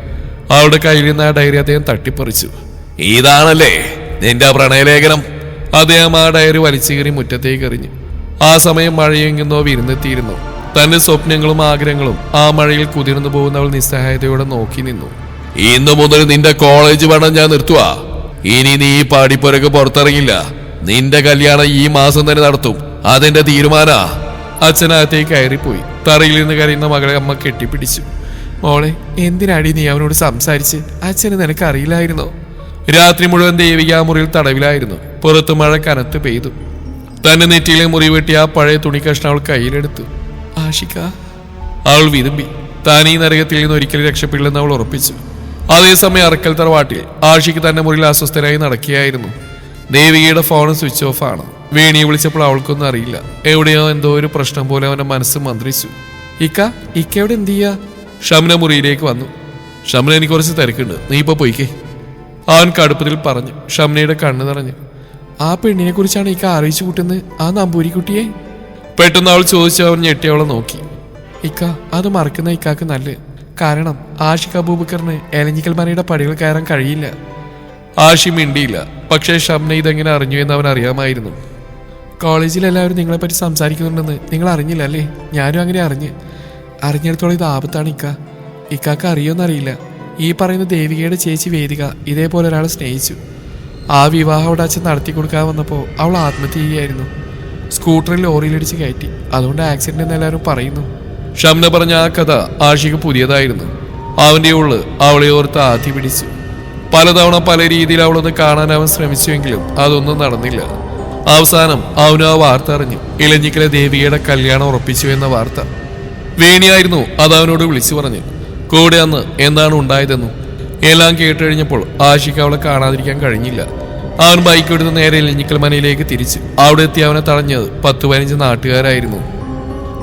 അവളുടെ കയ്യിൽ നിന്ന് ആ ഡയറി അദ്ദേഹം തട്ടിപ്പറിച്ചു. ഇതാണല്ലേ നിന്റെ പ്രണയലേഖനം? അദ്ദേഹം ആ ഡയറി വലിച്ചു കയറി മുറ്റത്തേക്ക് എറിഞ്ഞു. ആ സമയം മഴയെങ്ങുന്നോ വിരുന്നെത്തിയിരുന്നു. തന്റെ സ്വപ്നങ്ങളും ആഗ്രഹങ്ങളും ആ മഴയിൽ കുതിർന്നു പോകുന്നവൾ നിസ്സഹായതയോടെ നോക്കി നിന്നു. ഇന്നു മുതൽ നിന്റെ കോളേജ് പഠനം ഞാൻ നിർത്തുക. ഇനി നീ പാടിപ്പുരക്ക് പുറത്തിറങ്ങില്ല. നിന്റെ കല്യാണം ഈ മാസം തന്നെ നടത്തും. അതെന്റെ തീരുമാനാ. അച്ഛനകത്തേക്ക് കയറിപ്പോയി. തറയിൽ നിന്ന് കരയുന്ന മകളെ അമ്മ കെട്ടിപ്പിടിച്ചു. മോളെ, എന്തിനാടി നീ അവനോട് സംസാരിച്ച്? അച്ഛന് നിനക്ക് അറിയില്ലായിരുന്നോ? രാത്രി മുഴുവൻ ദേവിക ആ മുറിയിൽ തടവിലായിരുന്നു. പുറത്തു മഴ കനത്ത് പെയ്തു. തന്നെ നെറ്റിയിലെ മുറി വെട്ടി ആ പഴയ തുണി കഷ്ണം അവൾ കയ്യിലെടുത്തു. ആഷിക, അവൾ വിരുമ്പി. താൻ ഈ നരകത്തിൽ നിന്ന് ഒരിക്കലും രക്ഷപ്പെടില്ലെന്ന് അവൾ ഉറപ്പിച്ചു. അതേസമയം അറക്കൽ തറവാട്ടിൽ ആഷിക്ക് തന്നെ മുറിയിൽ അസ്വസ്ഥനായി നടക്കുകയായിരുന്നു. ദേവികയുടെ ഫോൺ സ്വിച്ച് ഓഫ് ആണ്. വേണിയെ വിളിച്ചപ്പോൾ അവൾക്കൊന്നും അറിയില്ല. എവിടെയോ എന്തോ ഒരു പ്രശ്നം പോലെ അവന്റെ മനസ്സ് മന്ത്രിച്ചു. ഇക്ക എവിടെ എന്ത് ചെയ്യാ? ഷംന മുറിയിലേക്ക് വന്നു. ഷംന, എനിക്ക് കുറച്ച് തിരക്കുണ്ട്, നീ ഇപ്പൊ പോയിക്കേ, അവൻ കടുപ്പത്തിൽ പറഞ്ഞു. ഷംനയുടെ കണ്ണ് നിറഞ്ഞു. ആ പെണ്ണിനെ കുറിച്ചാണ് ഇക്ക അറിയിച്ചു കൂട്ടുന്നത്, ആ നമ്പൂരിക്കുട്ടിയെ? പെട്ടെന്ന് അവൾ ചോദിച്ചു. അവൻ ഞെട്ടി അവളെ നോക്കി. ഇക്ക, അത് മറക്കുന്ന ഇക്കാക്ക് നല്ല. കാരണം ആഷിഖ് അബൂബക്കറിന് എലഞ്ഞിക്കൽ മനയുടെ പടികൾ കയറാൻ കഴിയില്ല. ആഷി മിണ്ടിയില്ല. പക്ഷേ ഷംന ഇതെങ്ങനെ അറിഞ്ഞു എന്ന് അവൻ അറിയാമായിരുന്നു. കോളേജിൽ എല്ലാവരും നിങ്ങളെപ്പറ്റി സംസാരിക്കുന്നുണ്ടെന്ന് നിങ്ങൾ അറിഞ്ഞില്ല അല്ലേ? ഞാനും അങ്ങനെ അറിഞ്ഞിടത്തോളം ഇത് ആപത്താണ് ഇക്ക. ഇക്കാക്ക് അറിയോന്നറിയില്ല. ഈ പറയുന്ന ദേവികയുടെ ചേച്ചി വേദിക ഇതേപോലെ ഒരാളെ സ്നേഹിച്ചു. ആ വിവാഹം അവിടെ അച്ഛൻ നടത്തി കൊടുക്കാൻ വന്നപ്പോൾ അവൾ ആത്മഹത്യ ചെയ്യുകയായിരുന്നു. സ്കൂട്ടറിൽ ലോറിയിലിടിച്ച് കയറ്റി. അതുകൊണ്ട് ആക്സിഡന്റ് എന്ന് എല്ലാവരും പറയുന്നു. ഷംന പറഞ്ഞ ആ കഥ ആഷിക്ക് പുതിയതായിരുന്നു. അവന്റെ ഉള്ളു അവളെ ഓർത്ത് ആദ്യ പിടിച്ചു. പലതവണ പല രീതിയിൽ അവളൊന്ന് കാണാൻ അവൻ ശ്രമിച്ചുവെങ്കിലും അതൊന്നും നടന്നില്ല. അവസാനം അവനും ആ വാർത്ത അറിഞ്ഞു. ഇലഞ്ഞിക്കലെ ദേവികയുടെ കല്യാണം ഉറപ്പിച്ചു എന്ന വാർത്ത. വേണിയായിരുന്നു അത് അവനോട് വിളിച്ചു പറഞ്ഞു. കൂടെ അന്ന് എന്താണ് ഉണ്ടായതെന്നും എല്ലാം കേട്ടുകഴിഞ്ഞപ്പോൾ ആഷിക്ക് അവളെ കാണാതിരിക്കാൻ കഴിഞ്ഞില്ല. അവൻ ബൈക്ക് എടുത്ത് നേരെ ഇലഞ്ഞിക്കൽ മനയിലേക്ക് തിരിച്ചു. അവിടെ എത്തി അവനെ തടഞ്ഞത് 10-15 നാട്ടുകാരായിരുന്നു.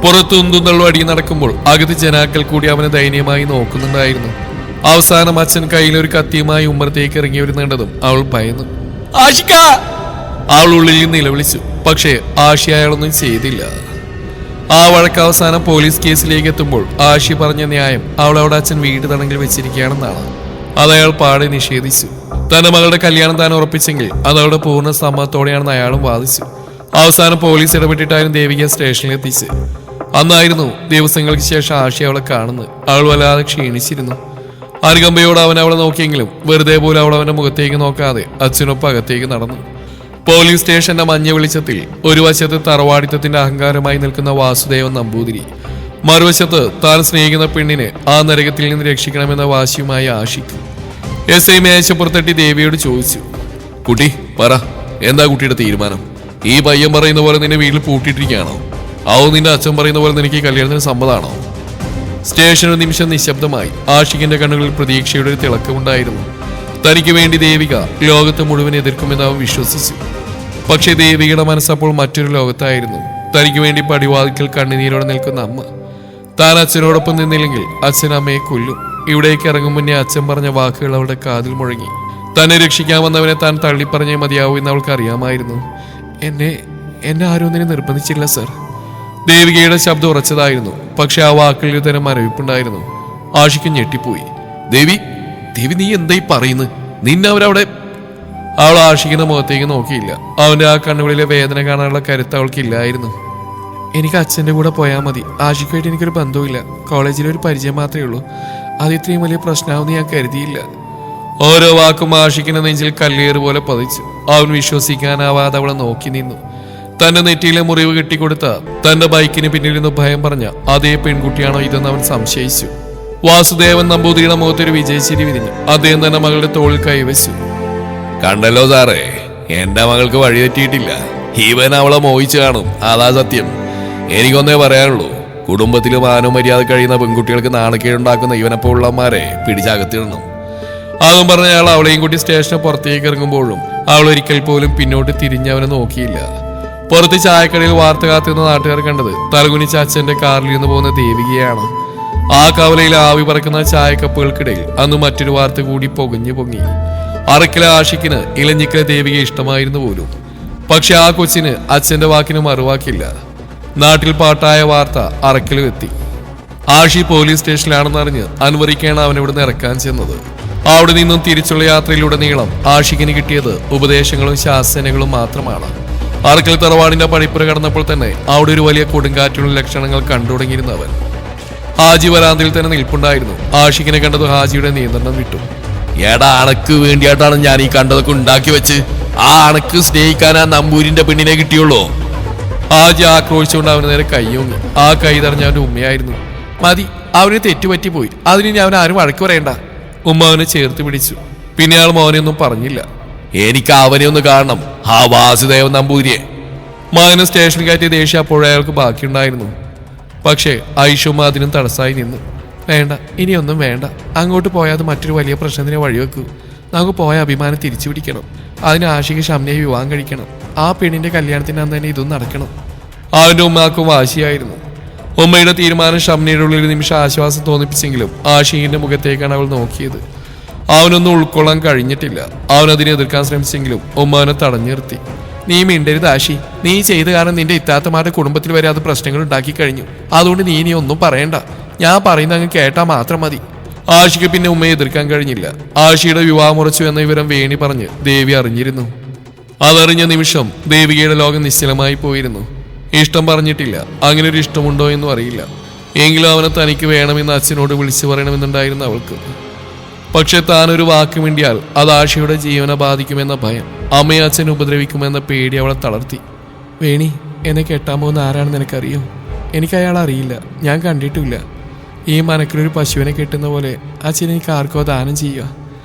പുറത്ത് ഉന്തുന്നള്ളു അടി നടക്കുമ്പോൾ അകത്ത് ജനാക്കൾ കൂടി അവനെ ദയനീയമായി നോക്കുന്നുണ്ടായിരുന്നു. അവസാനം അച്ഛൻ കയ്യിലൊരു കത്തിയുമായി ഉമ്മറത്തേക്ക് ഇറങ്ങി വരുന്നുണ്ടതും അവൾ ഭയന്നു. ആഷിക! അവൾ ഉള്ളിൽ നിലവിളിച്ചു. പക്ഷേ ആഷി അയാളൊന്നും ചെയ്തില്ല. ആ വഴക്ക് അവസാനം പോലീസ് കേസിലേക്ക് എത്തുമ്പോൾ ആഷി പറഞ്ഞ ന്യായം അവൾ അവിടെ അച്ഛൻ വീട് തടങ്കിൽ വെച്ചിരിക്കുകയാണെന്നാണ്. അത് അയാൾ പാടെ നിഷേധിച്ചു. തന്റെ മകളുടെ കല്യാണം താൻ ഉറപ്പിച്ചെങ്കിൽ അത് അവളുടെ പൂർണ്ണ സമ്മതത്തോടെയാണെന്ന് അയാളും വാദിച്ചു. അവസാനം പോലീസ് ഇടപെട്ടിട്ടായിരുന്നു ദേവിക സ്റ്റേഷനിൽ എത്തിച്ച്. അന്നായിരുന്നു ദിവസങ്ങൾക്ക് ശേഷം ആഷി അവളെ കാണുന്നത്. അവൾ വല്ലാതെ ക്ഷീണിച്ചിരുന്നു. അനുകമ്പയോട് അവൻ അവളെ നോക്കിയെങ്കിലും വെറുതെ പോലും അവൾ അവന്റെ മുഖത്തേക്ക് നോക്കാതെ അച്ഛനൊപ്പം അകത്തേക്ക് നടന്നു. പോലീസ് സ്റ്റേഷന്റെ മഞ്ഞ വെളിച്ചത്തിൽ ഒരു വശത്ത് തറവാടിത്തത്തിന്റെ അഹങ്കാരമായി നിൽക്കുന്ന വാസുദേവൻ നമ്പൂതിരി, മറുവശത്ത് താൻ സ്നേഹിക്കുന്ന പെണ്ണിനെ ആ നരകത്തിൽ നിന്ന് രക്ഷിക്കണമെന്ന വാശിയുമായി ആഷിക്ക്. SI മേശപ്പുറത്തട്ടി ദേവിയോട് ചോദിച്ചു. കുട്ടി പറ, എന്താ കുട്ടിയുടെ തീരുമാനം? ഈ പയ്യൻ പറയുന്ന പോലെ നിന്നെ വീട്ടിൽ പൂട്ടിയിട്ടിരിക്കുകയാണോ? അവൻ നിന്റെ അച്ഛൻ പറയുന്ന പോലെ നിനക്ക് ഈ കല്യാണത്തിന് സമ്മതമാണോ? സ്റ്റേഷൻ ഒരു നിമിഷം നിശബ്ദമായി. ആഷിക്കിന്റെ കണ്ണുകളിൽ പ്രതീക്ഷയുടെ ഒരു തിളക്കമുണ്ടായിരുന്നു. തനിക്ക് വേണ്ടി ദേവിക ലോകത്തെ മുഴുവൻ എതിർക്കുമെന്ന് അവൻ വിശ്വസിച്ചു. പക്ഷേ ദേവികയുടെ മനസ്സപ്പോൾ മറ്റൊരു ലോകത്തായിരുന്നു. തനിക്ക് വേണ്ടി പടിവാതിക്കൽ കണ്ണുനീരോടെ നിൽക്കുന്ന അമ്മ. താൻ അച്ഛനോടൊപ്പം നിന്നില്ലെങ്കിൽ അച്ഛൻ അമ്മയെ കൊല്ലും. ഇവിടേക്ക് ഇറങ്ങും മുന്നേ അച്ഛൻ പറഞ്ഞ വാക്കുകൾ അവളുടെ കാതിൽ മുഴങ്ങി. തന്നെ രക്ഷിക്കാമെന്നവനെ താൻ തള്ളിപ്പറഞ്ഞേ മതിയാവൂ എന്ന് അവൾക്ക് അറിയാമായിരുന്നു. എന്നെ ആരും ഒന്നിനെ നിർബന്ധിച്ചില്ല സർ. ദേവികയുടെ ശബ്ദം ഉറച്ചതായിരുന്നു. പക്ഷെ ആ വാക്കുകളിൽ തന്നെ മരവിപ്പുണ്ടായിരുന്നു. ആഷിക്ക് ഞെട്ടിപ്പോയി. ദേവി, നീ എന്തായി പറയുന്നത്? നിന്നെ അവരവിടെ... അവൾ ആഷിക്കുന്ന മുഖത്തേക്ക് നോക്കിയില്ല. അവന്റെ ആ കണ്ണുകളിലെ വേദന കാണാനുള്ള കരുത്ത് അവൾക്കില്ലായിരുന്നു. എനിക്ക് അച്ഛൻ്റെ കൂടെ പോയാൽ മതി. ആഷിക്കുമായിട്ട് എനിക്കൊരു ബന്ധവുമില്ല. കോളേജിലെ ഒരു പരിചയം മാത്രമേ ഉള്ളൂ. അത് ഇത്രയും വലിയ പ്രശ്നമാവെന്ന് ഞാൻ കരുതിയില്ല. ഓരോ വാക്കും ആഷിക്കുന്ന നെഞ്ചിൽ കല്ലേറ് പോലെ പതിച്ചു. അവൻ വിശ്വസിക്കാനാവാതെ അവളെ നോക്കി നിന്നു. തന്റെ നെറ്റിയിലെ മുറിവ് കെട്ടിക്കൊടുത്ത തന്റെ ബൈക്കിന് പിന്നിലിരുന്ന് ഭയം പറഞ്ഞ അതേ പെൺകുട്ടിയാണോ ഇതെന്ന് അവൻ സംശയിച്ചു. വാസുദേവൻ നമ്പൂതിരിയുടെ മുഖത്തൊരു വിജയശ്ശേരി വിരിഞ്ഞു. അദ്ദേഹം തന്നെ മകളുടെ തോളിൽ കൈവച്ചു. കണ്ടല്ലോ സാറേ, എന്റെ മകൾക്ക് വഴി തെറ്റിയിട്ടില്ല. ഇവൻ അവളെ മോഹിച്ചു കാണും, അതാ സത്യം. എനിക്കൊന്നേ പറയാനുള്ളൂ, കുടുംബത്തിലും മാനവമര്യാദ കഴിയുന്ന പെൺകുട്ടികൾക്ക് നാണക്കേടുണ്ടാക്കുന്ന ഇവനെപ്പോലുള്ളമാരെ പിടിച്ചകത്തിടണം. അതും പറഞ്ഞ അയാൾ അവളെയും കൂട്ടി സ്റ്റേഷന് പുറത്തേക്ക് ഇറങ്ങുമ്പോഴും അവൾ ഒരിക്കൽ പോലും പിന്നോട്ട് തിരിഞ്ഞവനെ നോക്കിയില്ല. പുറത്ത് ചായക്കടയിൽ വാർത്ത കാത്തുന്ന നാട്ടുകാർ കണ്ടത് തലകുനിച്ച അച്ഛന്റെ കാറിൽ നിന്ന് പോകുന്ന ദേവികയാണ്. ആ കവലയിൽ ആവി പറക്കുന്ന ചായക്കപ്പുകൾക്കിടയിൽ അന്ന് മറ്റൊരു വാർത്ത കൂടി പൊങ്ങി. അറക്കിലെ ആഷിക്കിന് ഇലഞ്ഞിക്കലെ ദേവിക ഇഷ്ടമായിരുന്നു പോലും. പക്ഷെ ആ കൊച്ചിന് അച്ഛന്റെ വാക്കിന് മറുവാക്കില്ല. നാട്ടിൽ പാട്ടായ വാർത്ത അറക്കിലും എത്തി. ആഷി പോലീസ് സ്റ്റേഷനിലാണെന്നറിഞ്ഞ് അൻവറിക്കാണ് അവനിവിടുന്ന് ഇറക്കാൻ ചെന്നത്. അവിടെ നിന്നും തിരിച്ചുള്ള യാത്രയിലുടനീളം ആഷിക്കിന് കിട്ടിയത് ഉപദേശങ്ങളും ശാസനകളും മാത്രമാണ്. അറക്കൽ തറവാടിന്റെ പടിപ്പുര കടന്നപ്പോൾ തന്നെ അവിടെ ഒരു വലിയ കൊടുങ്കാറ്റുള്ള ലക്ഷണങ്ങൾ കണ്ടു തുടങ്ങിയിരുന്നവൻ. ഹാജി വരാന്തയിൽ തന്നെ നിൽപ്പുണ്ടായിരുന്നു. ആഷിക്കിനെ കണ്ടത് ഹാജിയുടെ നിയന്ത്രണം വിട്ടു. എടാ, അണക്ക് വേണ്ടിയിട്ടാണ് ഞാൻ ഈ കണ്ടതൊക്കെ ഉണ്ടാക്കി വെച്ച്. ആ അണക്ക് സ്നേഹിക്കാൻ ആ നമ്പൂരിന്റെ പെണ്ണിനെ കിട്ടിയുള്ളൂ. ഹാജി ആക്രോശിച്ചുകൊണ്ട് അവന് നേരെ കൈയൊങ്ങി. ആ കൈ തറഞ്ഞ അവന്റെ ഉമ്മയായിരുന്നു. മതി, അവന് തെറ്റുപറ്റിപ്പോയി. അതിന് അവൻ ആരും വഴക്ക് പറയണ്ട. ഉമ്മ അവനെ ചേർത്ത് പിടിച്ചു. പിന്നെ അയാൾ മോനെയൊന്നും പറഞ്ഞില്ല. എനിക്ക് അവനെ ഒന്ന് കാണണം, ആ വാസുദേവൻ നമ്പൂതിരിയെ. മകനെ സ്റ്റേഷനിൽ കയറ്റിയ ദേഷ്യം അപ്പോഴേ അയാൾക്ക് ബാക്കിയുണ്ടായിരുന്നു. പക്ഷേ ഐഷുമ്മ അതിനും തടസ്സമായി നിന്നു. വേണ്ട, ഇനിയൊന്നും വേണ്ട. അങ്ങോട്ട് പോയാൽ മറ്റൊരു വലിയ പ്രശ്നത്തിനെ വഴിവെക്കൂ. നമുക്ക് പോയ അഭിമാനം തിരിച്ചു പിടിക്കണം. അതിന് ആഷിക്ക് ഷംനയെ വിവാഹം കഴിക്കണം. ആ പെണ്ണിന്റെ കല്യാണത്തിന് അന്ന് തന്നെ ഇതൊന്നും നടക്കണം. അവന്റെ ഉമ്മാക്കും വാശിയായിരുന്നു. ഉമ്മയുടെ തീരുമാനം ഷംനയുടെ ഉള്ളിൽ ഒരു നിമിഷം ആശ്വാസം തോന്നിപ്പിച്ചെങ്കിലും ആഷിഖിന്റെ മുഖത്തേക്കാണ് അവൾ നോക്കിയത്. അവനൊന്നും ഉൾക്കൊള്ളാൻ കഴിഞ്ഞിട്ടില്ല. അവനതിനെ എതിർക്കാൻ ശ്രമിച്ചെങ്കിലും ഉമ്മ അവനെ തടഞ്ഞു നിർത്തി. നീ മിണ്ടരുത് ആഷി. നീ ചെയ്ത കാരണം നിന്റെ ഇത്താത്തമാരുടെ കുടുംബത്തിൽ വരെ അത് പ്രശ്നങ്ങൾ ഉണ്ടാക്കി കഴിഞ്ഞു. അതുകൊണ്ട് നീ ഒന്നും പറയണ്ട. ഞാൻ പറയുന്ന അങ്ങ് കേട്ടാൽ മാത്രം മതി. ആഷിക്ക് പിന്നെ ഉമ്മയെ എതിർക്കാൻ കഴിഞ്ഞില്ല. ആഷിയുടെ വിവാഹം ഉറച്ചു എന്ന വിവരം വേണി പറഞ്ഞ് ദേവി അറിഞ്ഞിരുന്നു. അതറിഞ്ഞ നിമിഷം ദേവികയുടെ ലോകം നിശ്ചലമായി പോയിരുന്നു. ഇഷ്ടം പറഞ്ഞിട്ടില്ല. അങ്ങനെ ഒരു ഇഷ്ടമുണ്ടോ എന്നും അറിയില്ല. എങ്കിലും അവനെ തനിക്ക് വേണമെന്ന് അച്ഛനോട് വിളിച്ചു പറയണമെന്നുണ്ടായിരുന്നു അവൾക്ക്. പക്ഷെ താനൊരു വാക്ക് മിണ്ടിയാൽ അത് ആഷിയുടെ ജീവനെ ബാധിക്കുമെന്ന ഭയം, അമ്മയെ അച്ഛനെ ഉപദ്രവിക്കുമെന്ന പേടി അവളെ തളർത്തി. വേണി, എന്നെ കെട്ടാൻ പോകുന്ന ആരാണെന്ന് എനിക്കറിയോ? എനിക്ക് അയാൾ അറിയില്ല, ഞാൻ കണ്ടിട്ടില്ല. ഈ മനക്കിലൊരു പശുവിനെ കെട്ടുന്ന പോലെ അച്ഛൻ എനിക്ക് ആർക്കോ ദാനം ചെയ്യുക.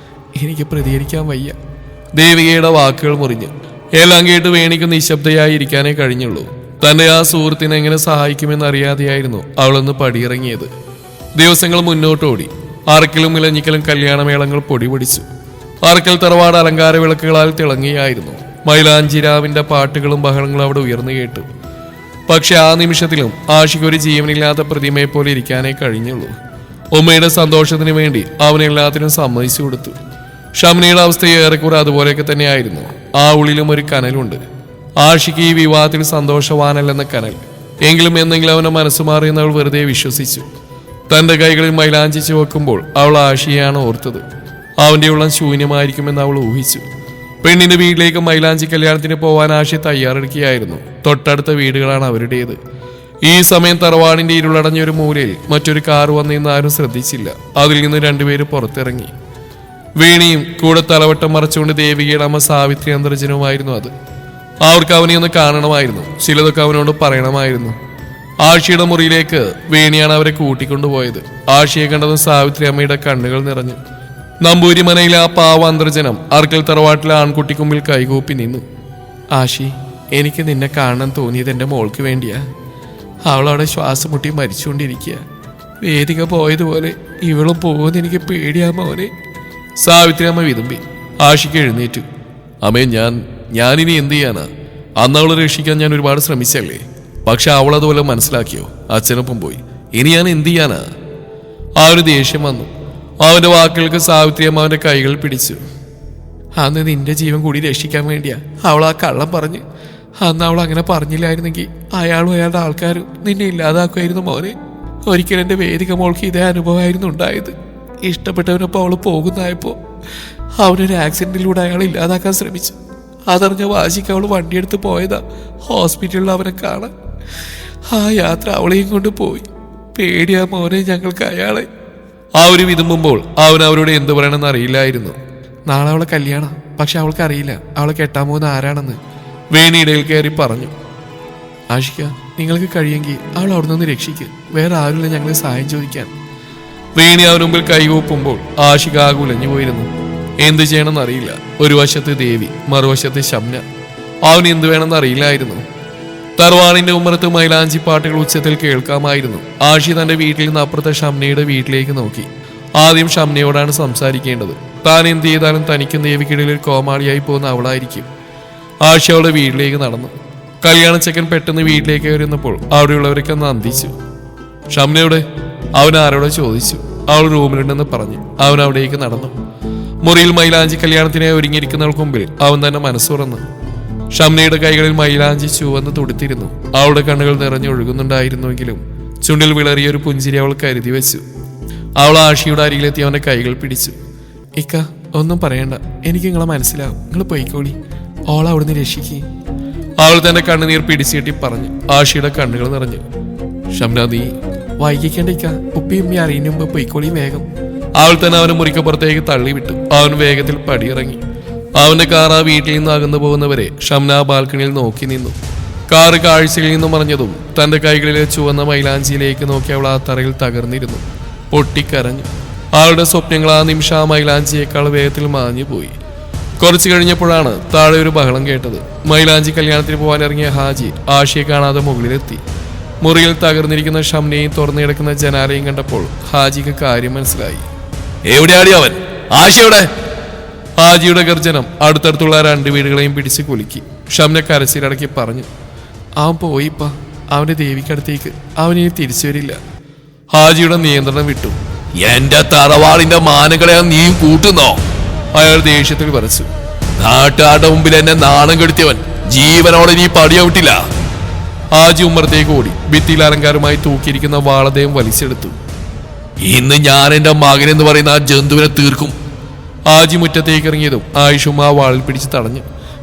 എനിക്ക് പ്രതികരിക്കാൻ വയ്യ. ദേവികയുടെ വാക്കുകൾ മുറിഞ്ഞു. എല്ലാം കേട്ട് വേണിക്ക് നിശബ്ദയായി ഇരിക്കാനേ കഴിഞ്ഞുള്ളൂ. തന്റെ ആ സുഹൃത്തിനെ എങ്ങനെ സഹായിക്കുമെന്ന് അറിയാതെയായിരുന്നു അവളൊന്ന് പടിയിറങ്ങിയത്. ദിവസങ്ങൾ മുന്നോട്ടോടി. അറക്കലും ഇലഞ്ഞിക്കലും കല്യാണമേളങ്ങൾ പൊടിപിടിച്ചു. അറക്കൽ തറവാട് അലങ്കാര വിളക്കുകളാൽ തിളങ്ങിയായിരുന്നു. മൈലാഞ്ചിരാവിന്റെ പാട്ടുകളും ബഹളങ്ങളും അവിടെ ഉയർന്നു കേട്ടു. പക്ഷെ ആ നിമിഷത്തിലും ആഷിക്ക് ഒരു ജീവനില്ലാത്ത പ്രതിമയെ പോലെ ഇരിക്കാനേ കഴിഞ്ഞുള്ളൂ. ഉമ്മയുടെ സന്തോഷത്തിന് വേണ്ടി അവനെല്ലാത്തിനും സമ്മതിച്ചു കൊടുത്തു. ഷംനയുടെ അവസ്ഥ ഏറെക്കുറെ അതുപോലെയൊക്കെ തന്നെയായിരുന്നു. ആ ഉള്ളിലും ഒരു കനലുണ്ട്. ആഷിക്ക് ഈ വിവാഹത്തിൽ സന്തോഷവാനല്ലെന്ന കനൽ. എങ്കിലും എന്തെങ്കിലും അവന്റെ മനസ്സ് മാറിയെന്ന് അവൾ വെറുതെ വിശ്വസിച്ചു. തന്റെ കൈകളിൽ മൈലാഞ്ചി ചുവക്കുമ്പോൾ അവൾ ആഷിയെയാണ് ഓർത്തത്. അവന്റെ ഉള്ളം ശൂന്യമായിരിക്കുമെന്ന് അവൾ ഊഹിച്ചു. പെണ്ണിന്റെ വീട്ടിലേക്ക് മൈലാഞ്ചി കല്യാണത്തിന് പോവാൻ ആഷി തയ്യാറെടുക്കുകയായിരുന്നു. തൊട്ടടുത്ത വീടുകളാണ് അവരുടേത്. ഈ സമയം തറവാടിന്റെ ഇരുളടഞ്ഞൊരു മൂലയിൽ മറ്റൊരു കാർ വന്നിന്ന് ആരും ശ്രദ്ധിച്ചില്ല. അതിൽ നിന്ന് രണ്ടുപേര് പുറത്തിറങ്ങി. വീണിയും കൂടെ തലവട്ടം മറച്ചുകൊണ്ട് ദേവികയുടെ അമ്മ സാവിത്രി അന്തർജനവുമായിരുന്നു അത്. അവർക്ക് അവനെ ഒന്ന് കാണണമായിരുന്നു. ചിലതൊക്കെ അവനോട് പറയണമായിരുന്നു. ആഷിയുടെ മുറിയിലേക്ക് വേണിയാണ് അവരെ കൂട്ടിക്കൊണ്ടുപോയത്. ആഷിയെ കണ്ടതും സാവിത്രി അമ്മയുടെ കണ്ണുകൾ നിറഞ്ഞു. നമ്പൂരി മനയിലെ ആ പാവ അന്തർജനം അർക്കൽ തറവാട്ടിലെ ആൺകുട്ടിക്ക് മുമ്പിൽ കൈകൂപ്പി നിന്നു. ആഷി, എനിക്ക് നിന്നെ കാണാൻ തോന്നിയത് എൻ്റെ മോൾക്ക് വേണ്ടിയാ. അവളവിടെ ശ്വാസം മുട്ടി മരിച്ചുകൊണ്ടിരിക്കുക. വേദിക പോയതുപോലെ ഇവളും പോകുമെന്ന് എനിക്ക് പേടിയാ മോനെ. സാവിത്രി അമ്മ വിതുമ്പി. ആഷിക്ക് എഴുന്നേറ്റു. അമ്മേ, ഞാനിനി എന്ത് ചെയ്യാനാ? അന്ന് അവളെ രക്ഷിക്കാൻ ഞാൻ ഒരുപാട് ശ്രമിച്ചല്ലേ. പക്ഷെ അവളതുപോലെ മനസ്സിലാക്കിയോ? അച്ഛനൊപ്പം പോയി. ഇനി ഞാൻ എന്ത് ചെയ്യാനാ? ആ ഒരു ദേഷ്യം വന്നു. അവന്റെ വാക്കുകൾക്ക് സാവിത്രി അമ്മ അവന്റെ കൈകൾ പിടിച്ചു. അന്ന് നിന്റെ ജീവൻ കൂടി രക്ഷിക്കാൻ വേണ്ടിയാ അവൾ ആ കള്ളം പറഞ്ഞ്. അന്ന് അവൾ അങ്ങനെ പറഞ്ഞില്ലായിരുന്നെങ്കിൽ അയാളും അയാളുടെ ആൾക്കാരും നിന്നെ ഇല്ലാതാക്കുമായിരുന്നു മോനെ. ഒരിക്കലും എൻ്റെ വേദിക മോൾക്ക് ഇതേ അനുഭവമായിരുന്നു ഉണ്ടായത്. ഇഷ്ടപ്പെട്ടവനൊപ്പം അവൾ പോകുന്നതായപ്പോൾ അവനൊരു ആക്സിഡന്റിലൂടെ അയാൾ ഇല്ലാതാക്കാൻ ശ്രമിച്ചു. അതറിഞ്ഞ വാശിക്ക് അവൾ വണ്ടിയെടുത്ത് പോയതാ ഹോസ്പിറ്റലിൽ അവനെ കാണാൻ. ആ യാത്ര അവളെയും കൊണ്ട് പോയി. പേടിയാ മോനെ ഞങ്ങൾക്ക് അയാളെ. ആ ഒരു വിതുമ്പുമ്പോൾ അവൻ അവരോട് എന്തു പറയണമെന്ന് അറിയില്ലായിരുന്നു. നാളെ അവളെ കല്യാണം. പക്ഷെ അവൾക്കറിയില്ല അവളെ കെട്ടാൻ പോകുന്ന ആരാണെന്ന്. വേണി ഇടയിൽ കയറി പറഞ്ഞു. ആഷിക, നിങ്ങൾക്ക് കഴിയെങ്കിൽ അവൾ അവിടെ നിന്ന് രക്ഷിക്ക്. വേറെ ആരുമില്ല ഞങ്ങളെ സഹായം ചോദിക്കാൻ. വേണി അവന് മുമ്പിൽ കൈകൂപ്പുമ്പോൾ ആഷിക ആകുലഞ്ഞു പോയിരുന്നു. എന്തു ചെയ്യണമെന്ന് അറിയില്ല. ഒരു വശത്ത് ദേവി, മറുവശത്ത് ശംന. അവൻ എന്തു വേണമെന്ന് അറിയില്ലായിരുന്നു. തറവാടിന്റെ ഉമ്മറത്ത് മൈലാഞ്ചി പാട്ടുകൾ ഉച്ചത്തിൽ കേൾക്കാമായിരുന്നു. ആഷി തന്റെ വീട്ടിൽ നിന്ന് അപ്പുറത്തെ ഷംനയുടെ വീട്ടിലേക്ക് നോക്കി. ആദ്യം ഷംനയോടാണ് സംസാരിക്കേണ്ടത്. താൻ എന്ത് ചെയ്താലും തനിക്കും ദേവിക്കിടയിൽ കോമാളിയായി പോകുന്ന അവളായിരിക്കും. ആഷി അവളുടെ വീട്ടിലേക്ക് നടന്നു. കല്യാണച്ചക്കൻ പെട്ടെന്ന് വീട്ടിലേക്ക് വരുന്നപ്പോൾ അവിടെയുള്ളവരൊക്കെ നന്ദിച്ചു. ഷംനയുടെ അവൻ ആരോടോ ചോദിച്ചു. അവൾ റൂമിലുണ്ടെന്ന് പറഞ്ഞു. അവൻ അവിടേക്ക് നടന്നു. മുറിയിൽ മൈലാഞ്ചി കല്യാണത്തിനായി ഒരുങ്ങിയിരിക്കുന്നവൾക്ക് മുമ്പിൽ അവൻ തന്നെ മനസ്സുറന്നു. ഷംനയുടെ കൈകളിൽ മൈലാഞ്ചി ചുവന്ന് തുടുത്തിരുന്നു. അവളുടെ കണ്ണുകൾ നിറഞ്ഞൊഴുകുന്നുണ്ടായിരുന്നുവെങ്കിലും ചുണ്ടിൽ വിളറിയ ഒരു പുഞ്ചിരി അവൾ കരുതി വെച്ചു. അവൾ ആഷിയുടെ അരികിലെത്തി അവന്റെ കൈകൾ പിടിച്ചു. ഇക്ക, ഒന്നും പറയണ്ട, എനിക്ക് നിങ്ങളെ മനസ്സിലാവും. നിങ്ങൾ പൊയ്ക്കോളി. ഓൾ അവിടുന്ന് രക്ഷിക്കേ. അവൾ തന്റെ കണ്ണുനീർ പിടിച്ചിട്ടി പറഞ്ഞു. ആഷിയുടെ കണ്ണുകൾ നിറഞ്ഞു. ഷംന, നീ വൈകിക്കേണ്ട ഇക്ക. ഉപ്പിയും ഉമ്മി അറിയുന്ന മുമ്പ് പൊയ്ക്കോളി വേഗം. അവൾ തന്നെ അവനെ മുറിക്കപ്പുറത്തേക്ക് തള്ളിവിട്ടു. അവൻ വേഗത്തിൽ പടിയിറങ്ങി. അവന്റെ കാർ ആ വീട്ടിൽ നിന്ന് അകന്നു പോകുന്നവരെ ഷംന ബാൽക്കണിയിൽ നോക്കി നിന്നു. കാറ് കാഴ്ചയിൽ നിന്നും മറഞ്ഞതും തന്റെ കൈകളിലെ ചുവന്ന മൈലാഞ്ചിയിലേക്ക് നോക്കി അവൾ ആ തറയിൽ തകർന്നിരുന്നു. പൊട്ടിക്കരഞ്ഞു. അവളുടെ സ്വപ്നങ്ങൾ ആ നിമിഷം ആ മൈലാഞ്ചിയേക്കാൾ വേഗത്തിൽ മാഞ്ഞു പോയി. കുറച്ചു കഴിഞ്ഞപ്പോഴാണ് താഴെ ഒരു ബഹളം കേട്ടത്. മൈലാഞ്ചി കല്യാണത്തിന് പോകാൻ ഇറങ്ങിയ ഹാജി ആഷിയെ കാണാതെ മുകളിലെത്തി. മുറിയിൽ തകർന്നിരിക്കുന്ന ഷംനയും തുറന്നു കിടക്കുന്ന ജനാലയും കണ്ടപ്പോൾ ഹാജിക്ക് കാര്യം മനസ്സിലായി. എവിടെയാടി അവൻ? ആഷിയുടെ ഹാജിയുടെ ഗർജനം അടുത്തടുത്തുള്ള രണ്ട് വീടുകളെയും പിടിച്ച് കുലുക്കി. ഷംന കരച്ചിലടക്കി പറഞ്ഞു. അവൻ പോയിപ്പാ. അവന്റെ ദേവിക്കടുത്തേക്ക്. അവനിനി തിരിച്ചു വരില്ല. ഹാജിയുടെ നിയന്ത്രണം വിട്ടു. എന്റെ തറവാടിന്റെ മാനങ്ങളെ നീയും കൂട്ടുന്നോ? അയാൾ ദേഷ്യത്തിൽ പറിച്ചു. നാട്ടുകാരുടെ മുമ്പിൽ എന്നെ നാണം കെടുത്തിയവൻ ജീവനോടെ നീ പടിയവിട്ടില്ല. ഹാജി ഉമ്മറത്തേക്ക് ഓടി. ഭിത്തിയിൽ അലങ്കാരമായി തൂക്കിയിരിക്കുന്ന വാളദേവം വലിച്ചെടുത്തു. ഇന്ന് ഞാൻ എന്റെ മകനെന്ന് പറയുന്ന ആ ജന്തുവിനെ തീർക്കും. ഹാജി മുറ്റത്തേക്ക് ഇറങ്ങിയതും ആയിഷും ആ വാളിൽ പിടിച്ച് തടഞ്ഞു.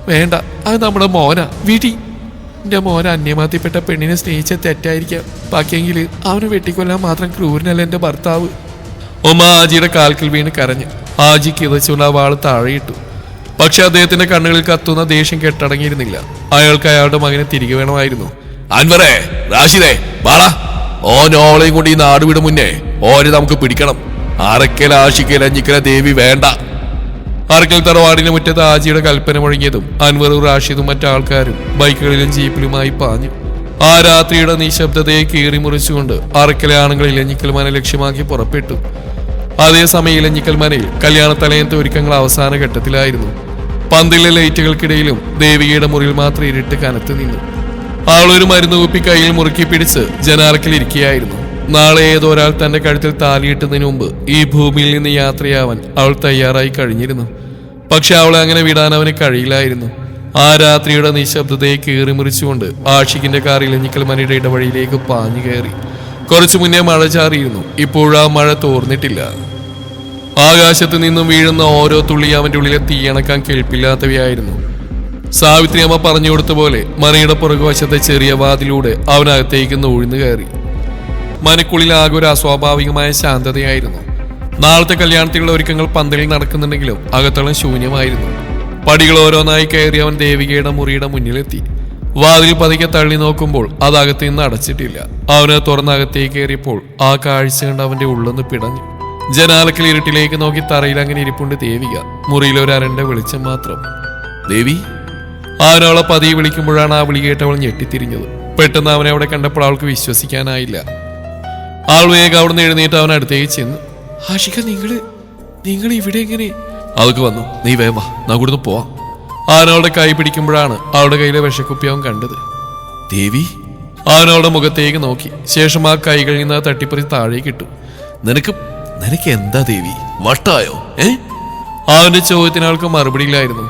വേണ്ട, അത് നമ്മുടെ മോനാ. വീട്ടി എന്റെ മോന അന്യമാത്തിപ്പെട്ട പെണ്ണിനെ സ്നേഹിച്ച തെറ്റായിരിക്കാം. ബാക്കിയെങ്കിൽ അവന് വെട്ടിക്കൊല്ലാൻ മാത്രം ക്രൂരനല്ല എന്റെ ഭർത്താവ്. ഉമ്മ ഹാജിയുടെ കാൽക്കൽ വീണ് കരഞ്ഞു. ഹാജി കിതച്ചുള്ള ആ വാള് താഴെയിട്ടു. പക്ഷെ അദ്ദേഹത്തിന്റെ കണ്ണുകളിൽ കത്തുന്ന ദേഷ്യം കെട്ടടങ്ങിയിരുന്നില്ല. അയാൾക്ക് അയാളുടെ മകനെ തിരികെ വേണമായിരുന്നു. അൻവറേ, റാഷിദേ, വാടാ. ഓനോളെയും കൊണ്ട് ഈ നാട് വിടും മുന്നേ ഓരെ നമുക്ക് പിടിക്കണം. അറക്കൽ ആഷിക്കൽ അഞ്ഞിക്കല ദേവി വേണ്ട. അറക്കൽ തറവാടിന്റെ മുറ്റത്ത് ആജിയുടെ കൽപ്പന മുഴങ്ങിയതും അൻവറും റാഷിദും മറ്റാൾക്കാരും ബൈക്കുകളിലും ജീപ്പിലുമായി പാഞ്ഞു. ആ രാത്രിയുടെ നിശബ്ദതയെ കീറി മുറിച്ചുകൊണ്ട് അറക്കലെ ആണുങ്ങൾ ഇലഞ്ഞിക്കൽ മന ലക്ഷ്യമാക്കി പുറപ്പെട്ടു. അതേസമയം ഇലഞ്ഞിക്കൽ മനയിൽ കല്യാണ തലേന്നത്തെ ഒരുക്കങ്ങൾ അവസാന ഘട്ടത്തിലായിരുന്നു. പന്തിലെ ലൈറ്റുകൾക്കിടയിലും ദേവികയുടെ മുറിയിൽ മാത്രം ഇരുട്ട് കനത്തു നിന്നു. ആളൊരു മരുന്ന് കുപ്പി കയ്യിൽ മുറുക്കി പിടിച്ച് ജനാലക്കിൽ ഇരിക്കുകയായിരുന്നു. നാളെ ഏതൊരാൾ തന്റെ കഴുത്തിൽ താലിയിട്ടതിനു മുമ്പ് ഈ ഭൂമിയിൽ നിന്ന് യാത്രയാവാൻ അവൾ തയ്യാറായി കഴിഞ്ഞിരുന്നു. പക്ഷെ അവളെ അങ്ങനെ വിടാൻ അവന് കഴിയില്ലായിരുന്നു. ആ രാത്രിയുടെ നിശബ്ദതയെ കീറി മുറിച്ചുകൊണ്ട് ആഷിഖിന്റെ കാർ ഇലഞ്ഞിക്കൽ മനയുടെ ഇടവഴിയിലേക്ക് പാഞ്ഞു കയറി. കുറച്ചു മുന്നേ മഴ ചാറിയിരുന്നു. ഇപ്പോഴാ മഴ തോർന്നിട്ടില്ല. ആകാശത്ത് നിന്നും വീഴുന്ന ഓരോ തുള്ളി അവന്റെ ഉള്ളിലെ തീയണക്കാൻ കേൾപ്പില്ലാത്തവയായിരുന്നു. സാവിത്രി അമ്മ പറഞ്ഞു കൊടുത്ത പോലെ മനയുടെ പുറകുവശത്തെ ചെറിയ വാതിലൂടെ അവനകത്തേക്ക് നൂഴ്ന്നു കയറി. മനക്കുള്ളിൽ ആകെ ഒരു അസ്വാഭാവികമായ ശാന്തതയായിരുന്നു. നാളത്തെ കല്യാണത്തിലുള്ള ഒരുക്കങ്ങൾ പന്തലിൽ നടക്കുന്നുണ്ടെങ്കിലും അകത്തളം ശൂന്യമായിരുന്നു. പടികൾ ഓരോന്നായി കയറി അവൻ ദേവികയുടെ മുറിയുടെ മുന്നിലെത്തി. വാതിൽ പതുക്കെ തള്ളി നോക്കുമ്പോൾ അത് അകത്തു നിന്ന് അടച്ചിട്ടില്ല. അവന് തുറന്നകത്തേക്ക് കയറിയപ്പോൾ ആ കാഴ്ച കണ്ട് അവന്റെ ഉള്ളൊന്ന് പിടഞ്ഞു. ജനാലക്കിൽ ഇരുട്ടിലേക്ക് നോക്കി തറയിൽ അങ്ങനെ ഇരിപ്പുണ്ട് ദേവിക. മുറിയിൽ ഒരു അരണ്ട വെളിച്ചം മാത്രം. ദേവി അവനവളെ പതിയെ വിളിക്കുമ്പോഴാണ് ആ വിളി കേട്ടവൾ ഞെട്ടിത്തിരിഞ്ഞത്. പെട്ടെന്ന് അവനെ അവിടെ കണ്ടപ്പോൾ അവൾക്ക് വിശ്വസിക്കാനായില്ല. ആൾ വേഗം അവിടുന്ന് എഴുന്നേറ്റ് അവൻ അടുത്തേക്ക് ചെന്നു. ആഷിക, നിങ്ങൾ ഇവിടെ എങ്ങനെ? അതൊക്കെ വന്നു, നീ വേഗം വാ, നമുക്ക് ഇവിടുന്ന് പോവാം. അവനവളുടെ കൈ പിടിക്കുമ്പോഴാണ് അവളുടെ കയ്യിലെ വിഷക്കുപ്പി അവൻ കണ്ടത്. ദേവി അവനവളുടെ മുഖത്തേക്ക് നോക്കി. ശേഷം ആ കൈകളിൽ നിന്ന് തട്ടിപ്പറി താഴേക്ക് ഇട്ടു. നിനക്ക് എന്താ ദേവി, വട്ടായോ? അവന്റെ ചോദ്യത്തിന് അവൾക്ക് മറുപടിയില്ലായിരുന്നു.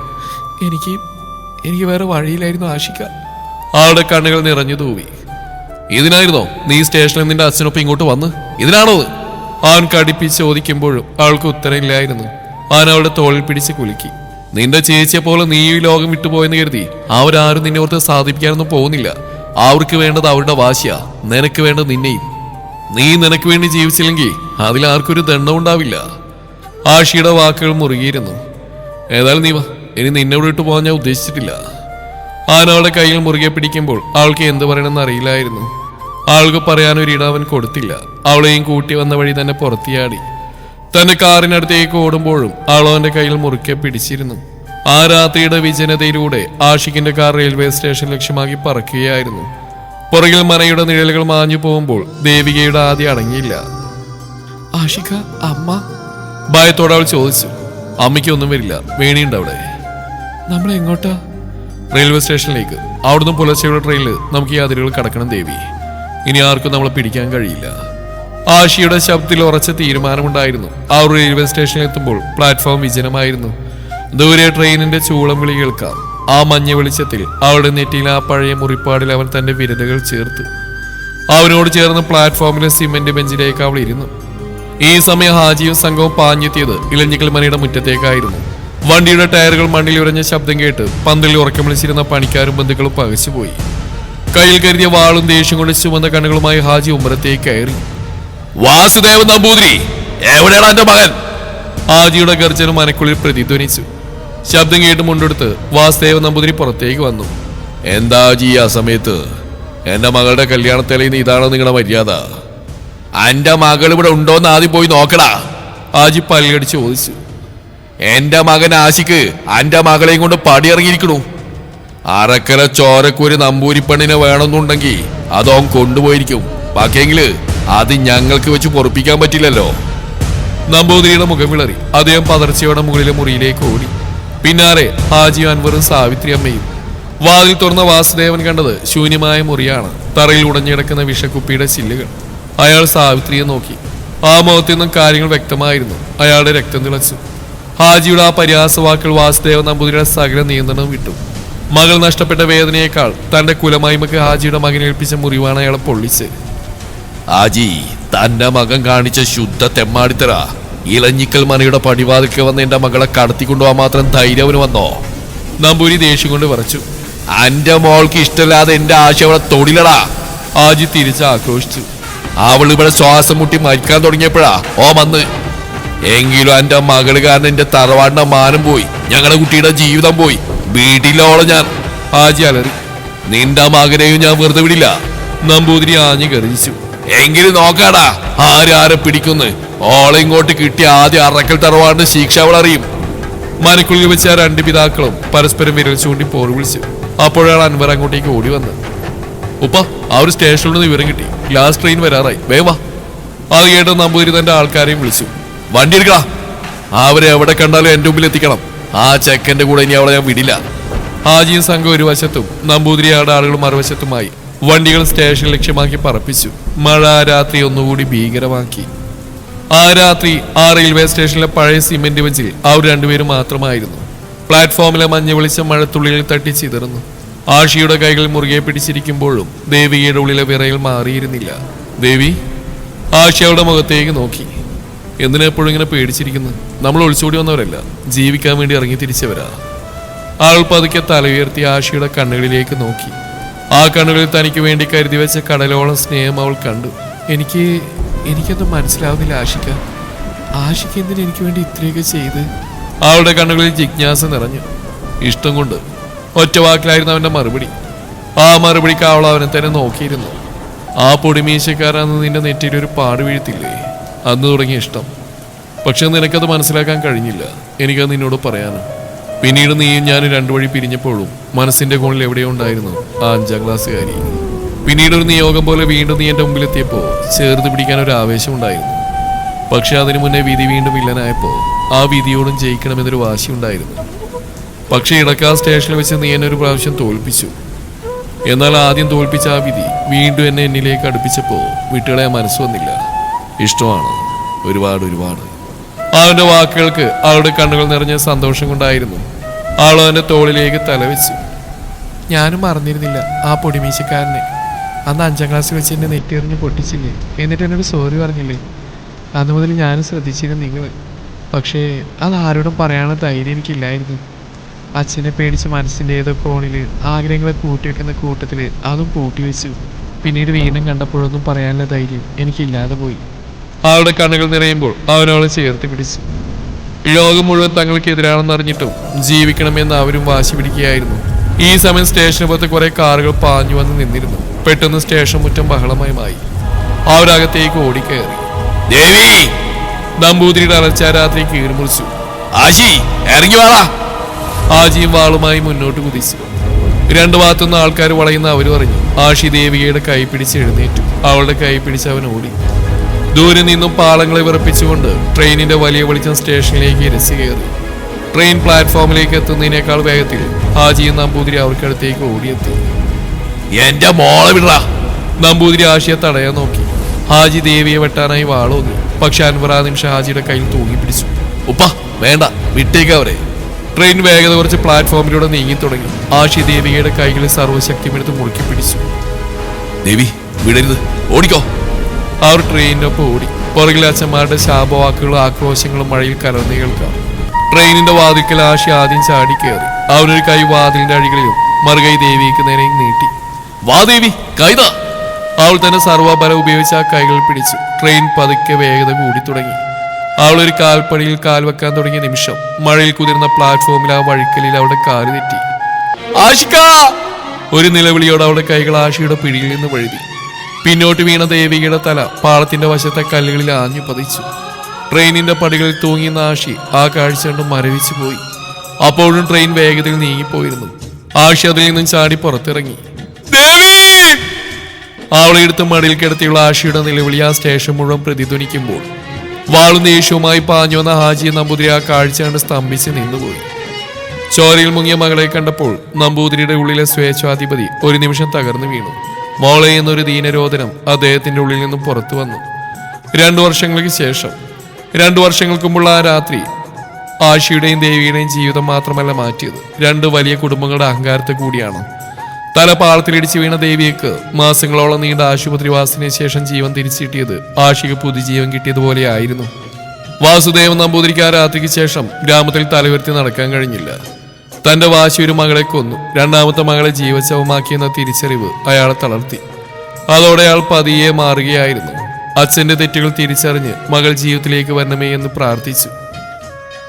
എനിക്ക് വേറെ വഴിയിലായിരുന്നു ആഷിക. അവളുടെ കണ്ണുകൾ നിറഞ്ഞു തൂവി. ഇതിനായിരുന്നോ നീ സ്റ്റേഷനിൽ നിന്റെ അച്ഛനൊപ്പം ഇങ്ങോട്ട് വന്ന്? ഇതിനാണോ? അവൻ കടിപ്പിച്ച് ചോദിക്കുമ്പോഴും അവൾക്ക് ഉത്തരമില്ലായിരുന്നു. അവൻ അവളുടെ തോളിൽ പിടിച്ച് കുലുക്കി. നിന്റെ ചേച്ചിയെ പോലെ നീ ഈ ലോകം വിട്ടുപോയെന്ന് കരുതി അവരാരും നിന്നെ ഓർത്ത് സാധിപ്പിക്കാനൊന്നും പോകുന്നില്ല. അവർക്ക് വേണ്ടത് അവരുടെ വാശിയാ, നിനക്ക് വേണ്ടത് നിന്നെയും. നീ നിനക്ക് വേണ്ടി ജീവിച്ചില്ലെങ്കിൽ അതിലാർക്കൊരു ദണ്ഡം ഉണ്ടാവില്ല. ആഷിയുടെ വാക്കുകൾ മുറുകിയിരുന്നു. ഏതായാലും നീ വാ, ഇനി നിന്നോട് വിട്ടു പോകാൻ ഞാൻ ഉദ്ദേശിച്ചിട്ടില്ല. അവനവളുടെ കയ്യിൽ മുറുകെ പിടിക്കുമ്പോൾ അവൾക്ക് എന്ത് പറയണമെന്ന് അറിയില്ലായിരുന്നു. ആൾക്ക് പറയാനൊരിട അവൻ കൊടുത്തില്ല. അവളെയും കൂട്ടി വന്ന വഴി തന്നെ പുറത്തിയാടി. തന്റെ കാറിനടുത്തേക്ക് ഓടുമ്പോഴും അവളവന്റെ കയ്യിൽ മുറുക്കെ പിടിച്ചിരുന്നു. ആ രാത്രിയുടെ വിജനതയിലൂടെ ആഷിഖിന്റെ കാർ റെയിൽവേ സ്റ്റേഷൻ ലക്ഷ്യമാക്കി പറക്കുകയായിരുന്നു. പുറകിൽ മനയുടെ നിഴലുകൾ മാഞ്ഞു പോകുമ്പോൾ ദേവികയുടെ ആദ്യം അടങ്ങിയില്ല. ആഷിക, അമ്മ? ഭയത്തോടെ അവൾ ചോദിച്ചു. അമ്മയ്ക്ക് ഒന്നും വരില്ല, വേണിയുണ്ട് അവിടെ. നമ്മൾ എങ്ങോട്ടാ? റെയിൽവേ സ്റ്റേഷനിലേക്ക്. അവിടുന്ന് പുലർച്ചെയുള്ള ട്രെയിനിൽ നമുക്ക് ഈ അതിരുകൾ കടക്കണം ദേവി. ഇനി ആർക്കും നമ്മളെ പിടിക്കാൻ കഴിയില്ല. ആഷിയുടെ ശബ്ദത്തിൽ ഉറച്ച തീരുമാനമുണ്ടായിരുന്നു. അവർ റെയിൽവേ സ്റ്റേഷനിൽ എത്തുമ്പോൾ പ്ലാറ്റ്ഫോം വിജനമായിരുന്നു. ദൂരെ ട്രെയിനിന്റെ ചൂളം വിളി കേൾക്കാം. ആ മഞ്ഞ വെളിച്ചത്തിൽ അവളുടെ നെറ്റിയിൽ ആ പഴയ മുറിപ്പാടിൽ അവൻ തന്റെ വിരലുകൾ ചേർത്തു. അവനോട് ചേർന്ന് പ്ലാറ്റ്ഫോമിലെ സിമന്റ് ബെഞ്ചിലേക്ക് അവൾ ഇരുന്നു. ഈ സമയം ഹാജിയും സംഘവും പാഞ്ഞെത്തിയത് ഇലഞ്ഞിക്കൽ മനയുടെ മുറ്റത്തേക്കായിരുന്നു. വണ്ടിയുടെ ടയറുകൾ മണ്ണിൽ ഉരഞ്ഞ ശബ്ദം കേട്ട് പന്തലിൽ ഉറക്കം വിളിച്ചിരുന്ന പണിക്കാരും ബന്ധുക്കളും പകച്ചുപോയി. കയ്യിൽ കരുതിയ വാളും ദേഷ്യം കൊണ്ട് ചുമന്ന കണ്ണുകളുമായി ഹാജി ഉമ്മറത്തേക്ക് കയറി. വാസുദേവൻ നമ്പൂതിരി, എവിടെയാണ് എന്റെ മകൻ? ഹാജിയുടെ ഗർജനം മനക്കുള്ളിൽ പ്രതിധ്വനിച്ചു. ശബ്ദം കേട്ട് മുണ്ടെടുത്ത് വാസുദേവൻ നമ്പൂതിരി പുറത്തേക്ക് വന്നു. എന്താ ഹാജി ആ സമയത്ത്? എന്റെ മകളുടെ കല്യാണത്തേലയിൽ ഇതാണോ നിങ്ങളുടെ മര്യാദ? എന്റെ മകൾ ഇവിടെ ഉണ്ടോന്ന് ആദ്യം പോയി നോക്കടാ, ഹാജി പല്ലടിച്ച് ചോദിച്ചു. എന്റെ മകൻ ആശിക്ക് എന്റെ മകളെയും കൊണ്ട് പടിയിറങ്ങിയിരിക്കണു. അറക്കല ചോരക്കൂരി നമ്പൂരിപ്പണ്ണിനെ വേണമെന്നുണ്ടെങ്കിൽ അതോൻ കൊണ്ടുപോയിരിക്കും. ബാക്കിയെങ്കില് അത് ഞങ്ങൾക്ക് വെച്ച് പൊറപ്പിക്കാൻ പറ്റില്ലല്ലോ. നമ്പൂതിരിയുടെ മുഖം വിളറി. അദ്ദേഹം പതർച്ചയോടെ മുകളിലെ മുറിയിലേക്ക് ഓടി. പിന്നാലെ ഹാജി അൻവറും സാവിത്രി അമ്മയും. വാതിൽ തുറന്ന വാസുദേവൻ കണ്ടത് ശൂന്യമായ മുറിയാണ്. തറയിൽ ഉടഞ്ഞിടക്കുന്ന വിഷക്കുപ്പിയുടെ ചില്ലുകൾ. അയാൾ സാവിത്രിയെ നോക്കി. ആ മുഖത്തു നിന്നും കാര്യങ്ങൾ വ്യക്തമായിരുന്നു. അയാളുടെ രക്തം തിളച്ചു. ഹാജിയുടെ ആ പരിഹാസവാക്കൾ വാസുദേവൻ നമ്പൂതിരിയുടെ സകല നിയന്ത്രണം വിട്ടു. മകൾ നഷ്ടപ്പെട്ട വേദനയേക്കാൾ തന്റെ കുലമഹിമക്ക് ഹാജിയുടെ മകനെ ഏൽപ്പിച്ച മുറിവാണ് അയാളെ പൊള്ളിച്ച്. ഹാജി, തന്റെ മകൻ കാണിച്ച ശുദ്ധ തെമ്മാടിത്തര. ഇലഞ്ഞിക്കൽ മനയുടെ പടിവാതിൽക്ക് വന്ന് എന്റെ മകളെ കടത്തിക്കൊണ്ടുപോകാൻ മാത്രം ധൈര്യവന് വന്നോ? നമ്പൂരി ദേഷ്യം കൊണ്ട് വിറച്ചു. എന്റെ മോൾക്ക് ഇഷ്ടമില്ലാതെ എന്റെ ആശ അവളെ തൊടിലടാ, ഹാജി തിരിച്ച് ആക്രോശിച്ചു. അവൾ ഇവിടെ ശ്വാസം മുട്ടി മരിക്കാൻ തുടങ്ങിയപ്പോഴാ ഓ വന്ന്. എങ്കിലും എന്റെ മകള് കാരണം എന്റെ തറവാടിന്റെ മാനം പോയി, ഞങ്ങളുടെ കുട്ടിയുടെ ജീവിതം പോയി. വീട്ടിലോളം ഞാൻ, ഹാജി അലറി. നിന്റെ മകനെയും ഞാൻ വെറുതെ വിടില്ല, നമ്പൂതിരി ആഞ്ഞു ഗർജിച്ചു. എങ്കിലും നോക്കാടാ ആരെ പിടിക്കുന്നു. ഓളെ ഇങ്ങോട്ട് കിട്ടിയ ആദ്യം അറക്കൽ തറവാടിന്റെ ശിക്ഷ അവൾ അറിയും. മനക്കുള്ളിൽ വെച്ച് ആ രണ്ട് പിതാക്കളും പരസ്പരം വിരൽ ചൂണ്ടി പോർ വിളിച്ചു. അപ്പോഴാണ് അൻവർ അങ്ങോട്ടേക്ക് ഓടി വന്ന്. ഉപ്പ, ആ ഒരു സ്റ്റേഷനിൽ നിന്ന് വിവരം കിട്ടി, ലാസ്റ്റ് ട്രെയിൻ വരാറായി, വേവാ. അത് കേട്ട് നമ്പൂതിരി തന്റെ ആൾക്കാരെയും വിളിച്ചു. വണ്ടി എടുക്കടാ, അവരെ എവിടെ കണ്ടാലും എന്റെ മുമ്പിൽ എത്തിക്കണം. ആ ചെക്കന്റെ കൂടെ ഇനി അവളെ ഞാൻ വിടില്ല. ഹാജിയും സംഘം ഒരു വശത്തും നമ്പൂതിരിയാടെ ആളുകൾ മറുവശത്തുമായി വണ്ടികൾ സ്റ്റേഷൻ ലക്ഷ്യമാക്കി പറപ്പിച്ചു. മഴ ആ രാത്രി ഒന്നുകൂടി ഭീകരമാക്കി. ആ രാത്രി ആ റെയിൽവേ സ്റ്റേഷനിലെ പഴയ സിമെന്റ് ബെഞ്ചിൽ അവർ രണ്ടുപേരും മാത്രമായിരുന്നു. പ്ലാറ്റ്ഫോമിലെ മഞ്ഞ വെളിച്ചം മഴത്തുള്ളികൾ തട്ടി ചിതറുന്നു. ആഷിയുടെ കൈകൾ മുറുകെ പിടിച്ചിരിക്കുമ്പോഴും ദേവിയുടെ ഉള്ളിലെ വിറയൽ മാറിയിരുന്നില്ല. ദേവി, ആഷി അവളുടെ മുഖത്തേക്ക് നോക്കി. എന്തിനെപ്പോഴും ഇങ്ങനെ പേടിച്ചിരിക്കുന്നു? നമ്മൾ ഒളിച്ചോടി വന്നവരല്ല, ജീവിക്കാൻ വേണ്ടി ഇറങ്ങി തിരിച്ചവരാ. ആൾ പതുക്കെ തല ഉയർത്തി ആഷിയുടെ കണ്ണുകളിലേക്ക് നോക്കി. ആ കണ്ണുകളിൽ തനിക്ക് വേണ്ടി കരുതി വെച്ച കടലോളം സ്നേഹം അവൾ കണ്ടു. എനിക്കൊന്നും മനസ്സിലാവുന്നില്ല ആഷിക്ക. ആഷിക്ക് എന്തിന് എനിക്ക് വേണ്ടി ഇത്രയൊക്കെ ചെയ്ത്? അവളുടെ കണ്ണുകളിൽ ജിജ്ഞാസ നിറഞ്ഞു. ഇഷ്ടം കൊണ്ട്. ഒറ്റ വാക്കിലായിരുന്നു അവന്റെ മറുപടി. ആ മറുപടിക്ക് അവൾ അവനെ തന്നെ നോക്കിയിരുന്നു. ആ പൊടിമീശക്കാരാന്ന് നിന്റെ നെറ്റിയിൽ ഒരു പാട് വീഴ്ത്തില്ലേ? അന്ന് തുടങ്ങിയ ഇഷ്ടം. പക്ഷെ നിനക്കത് മനസ്സിലാക്കാൻ കഴിഞ്ഞില്ല. എനിക്കത് നിന്നോട് പറയാനും. പിന്നീട് നീയും ഞാനും രണ്ടു വഴി പിരിഞ്ഞപ്പോഴും മനസ്സിന്റെ കോണിൽ എവിടെയോ ഉണ്ടായിരുന്നു ആ 5ാം ക്ലാസ്സുകാരി. പിന്നീട് ഒരു നിയോഗം പോലെ വീണ്ടും നീ എന്റെ മുമ്പിലെത്തിയപ്പോൾ ചേർത്ത് പിടിക്കാൻ ഒരു ആവേശം ഉണ്ടായിരുന്നു. പക്ഷെ അതിനു മുന്നേ വിധി വീണ്ടും വില്ലനായപ്പോൾ ആ വിധിയോടും ജയിക്കണമെന്നൊരു വാശി ഉണ്ടായിരുന്നു. പക്ഷെ ഇടക്കാ സ്റ്റേഷനിൽ വെച്ച് നീ എന്നെ ഒരു പ്രാവശ്യം തോൽപ്പിച്ചു. എന്നാൽ ആദ്യം തോൽപ്പിച്ച ആ വിധി വീണ്ടും എന്നെ എന്നിലേക്ക് അടുപ്പിച്ചപ്പോൾ വിട്ടുകളയാൻ മനസ്സ് വന്നില്ല. ഇഷ്ടമാണ്, ഒരുപാട് ഒരുപാട്. അവന്റെ വാക്കുകൾക്ക് അവളുടെ കണ്ണുകൾ നിറഞ്ഞ സന്തോഷം കൊണ്ടായിരുന്നു. അവൾ അവന്റെ തോളിലേക്ക് തലവെച്ചു. ഞാനും മറന്നിരുന്നില്ല ആ പൊടിമീശക്കാരനെ. അന്ന് 5ാം ക്ലാസ്സിൽ വെച്ച് എന്നെ നെറ്റിയെറിഞ്ഞ് പൊട്ടിച്ചില്ലേ, എന്നിട്ട് എന്നോട് സോറി പറഞ്ഞില്ലേ? അന്ന് മുതൽ ഞാനും ശ്രദ്ധിച്ചിരുന്നു നിങ്ങൾ. പക്ഷേ അത് ആരോടും പറയാനുള്ള ധൈര്യം എനിക്കില്ലായിരുന്നു. അച്ഛനെ പേടിച്ച് മനസ്സിൻ്റെ ഏതോ കോണിൽ ആഗ്രഹങ്ങളെ കൂട്ടിവെക്കുന്ന കൂട്ടത്തിൽ അതും പൂട്ടി വെച്ചു. പിന്നീട് വീണ്ടും കണ്ടപ്പോഴൊന്നും പറയാനുള്ള ധൈര്യം എനിക്കില്ലാതെ പോയി. അവളുടെ കണ്ണുകൾ നിറയുമ്പോൾ അവനവളെ ചേർത്ത് പിടിച്ചു. ലോകം മുഴുവൻ തങ്ങൾക്കെതിരാണെന്ന് അറിഞ്ഞിട്ടും ജീവിക്കണമെന്ന് അവരും വാശി പിടിക്കുകയായിരുന്നു. ഈ സമയം സ്റ്റേഷന് പുറത്ത് കുറെ കാറുകൾ പാഞ്ഞു വന്ന് നിന്നിരുന്നു. പെട്ടെന്ന് സ്റ്റേഷൻ മുറ്റം ബഹളമയമായി. അവരകത്തേക്ക് ഓടിക്കയറി. ദേവി! നമ്പൂതിരിയുടെ അലർച്ച രാത്രി കീറിമുറിച്ചു. ആശി, ഇറങ്ങി വാടാ! ആജിയും വാളുമായി മുന്നോട്ട് കുതിച്ചു. രണ്ടു ഭാഗത്തുനിന്ന് ആൾക്കാർ വളയുന്ന അവര് പറഞ്ഞു. ആഷി ദേവികയുടെ കൈ പിടിച്ച് എഴുന്നേറ്റു. അവളുടെ കൈ പിടിച്ച് അവൻ ഓടി. ദൂരെ നിന്നും പാളങ്ങളെ വിറപ്പിച്ചുകൊണ്ട് ട്രെയിനിന്റെ വലിയ വെളിച്ചം സ്റ്റേഷനിലേക്ക് ഇരച്ചു കയറി. ട്രെയിൻ പ്ലാറ്റ്ഫോമിലേക്ക് എത്തുന്നതിനേക്കാൾ വേഗത്തിൽ ഹാജിയും നമ്പൂതിരി അവർക്കടുത്തേക്ക് ഓടിയെത്തി. എന്റെ മോളെ വിട! നമ്പൂതിരി ആഷിയെ തടയാൻ നോക്കി. ഹാജി ദേവിയെ വെട്ടാനായി വാളോന്നി. പക്ഷെ അൻവർ ആ നിമിഷം ഹാജിയുടെ കയ്യിൽ തൂങ്ങി പിടിച്ചു. ഉപ്പ, വേണ്ട, വിട്ടേക്ക് അവരെ. ട്രെയിൻ വേഗത കുറച്ച് പ്ലാറ്റ്ഫോമിലൂടെ നീങ്ങി തുടങ്ങി. ആഷി ദേവികയുടെ കൈകളിൽ സർവ്വശക്തിമെടുത്ത് മുറുക്കി പിടിച്ചു. ദേവി, വിടരുത്, ഓടിക്കോ! അവർ ട്രെയിനിനൊപ്പം ഓടി. പുറകിലെ അച്ഛന്മാരുടെ ശാപവാക്കുകളും ആക്രോശങ്ങളും മഴയിൽ കലർന്നു കേൾക്കാം. ട്രെയിനിന്റെ വാതിൽക്കൽ ആഷി ആദ്യം ചാടി കയറി. അവനൊരു കൈ വാതിലിന്റെ അഴികളിലും മറുകൈ ദേവിക്ക് നേരെയും നീട്ടി. വാ ദേവി, കൈതാ! അവൾ തന്നെ സർവ്വബലം ഉപയോഗിച്ച് ആ കൈകൾ പിടിച്ചു. ട്രെയിൻ പതുക്കെ വേഗത കൂടി തുടങ്ങി. അവൾ ഒരു കാൽപ്പടിയിൽ കാൽ വെക്കാൻ തുടങ്ങിയ നിമിഷം മഴയിൽ കുതിർന്ന പ്ലാറ്റ്ഫോമിൽ ആ വഴിക്കലിൽ അവളുടെ കാല് തെറ്റി. ആഷിക! ഒരു നിലവിളിയോടെ അവളുടെ കൈകൾ ആഷിയുടെ പിടിയിൽ നിന്ന് വഴുതി. പിന്നോട്ട് വീണ ദേവികയുടെ തല പാളത്തിന്റെ വശത്തെ കല്ലുകളിൽ ആഞ്ഞു പതിച്ചു. ട്രെയിനിന്റെ പടികളിൽ തൂങ്ങിയുന്ന ആഷി ആ കാഴ്ച കൊണ്ട് മരവിച്ചു പോയി. അപ്പോഴും ട്രെയിൻ വേഗതയിൽ നീങ്ങിപ്പോയിരുന്നു. ആഷി അതിൽ നിന്നും ചാടി പുറത്തിറങ്ങി. അവളെ എടുത്ത് മടിയിൽ കിടത്തിയുള്ള ആഷിയുടെ നിലവിളി ആ സ്റ്റേഷൻ മുഴുവൻ പ്രതിധ്വനിക്കുമ്പോൾ വാളും ദേഷ്യവുമായി പാഞ്ഞു വന്ന ഹാജി നമ്പൂതിരി ആ കാഴ്ച കണ്ട് സ്തംഭിച്ച് നിന്നുപോയി. ചോരയിൽ മുങ്ങിയ മകളെ കണ്ടപ്പോൾ നമ്പൂതിരിയുടെ ഉള്ളിലെ സ്വേച്ഛാധിപതി ഒരു നിമിഷം തകർന്നു വീണു. മോളെ എന്നൊരു ദീനരോധനം അദ്ദേഹത്തിന്റെ ഉള്ളിൽ നിന്നും പുറത്തു വന്നു. 2 വർഷങ്ങൾക്ക് ശേഷം, 2 വർഷങ്ങൾക്ക് മുമ്പുള്ള ആ രാത്രി ആഷിയുടെയും ദേവിയുടെയും ജീവിതം മാത്രമല്ല മാറ്റിയത്, 2 വലിയ കുടുംബങ്ങളുടെ അഹങ്കാരത്തെ കൂടിയാണ്. തല പാളത്തിലിടിച്ച് വീണ ദേവിയക്ക് മാസങ്ങളോളം നീണ്ട ആശുപത്രിവാസത്തിന് ശേഷം ജീവൻ തിരിച്ചു കിട്ടിയത് ആഷിക്ക് പുതുജീവൻ കിട്ടിയതുപോലെ ആയിരുന്നു. വാസുദേവൻ നമ്പൂതിരിക്ക് ആ രാത്രിക്ക് ശേഷം ഗ്രാമത്തിൽ തലയുയർത്തി നടക്കാൻ കഴിഞ്ഞില്ല. തന്റെ വാശി ഒരു മകളെ കൊന്നു, 2ാമത്തെ മകളെ ജീവശവമാക്കിയെന്ന തിരിച്ചറിവ് അയാളെ തളർത്തി. അതോടെ അയാൾ പതിയെ മാറുകയായിരുന്നു. അച്ഛന്റെ തെറ്റുകൾ തിരിച്ചറിഞ്ഞ് മകൾ ജീവിതത്തിലേക്ക് വരണമേ എന്ന് പ്രാർത്ഥിച്ചു.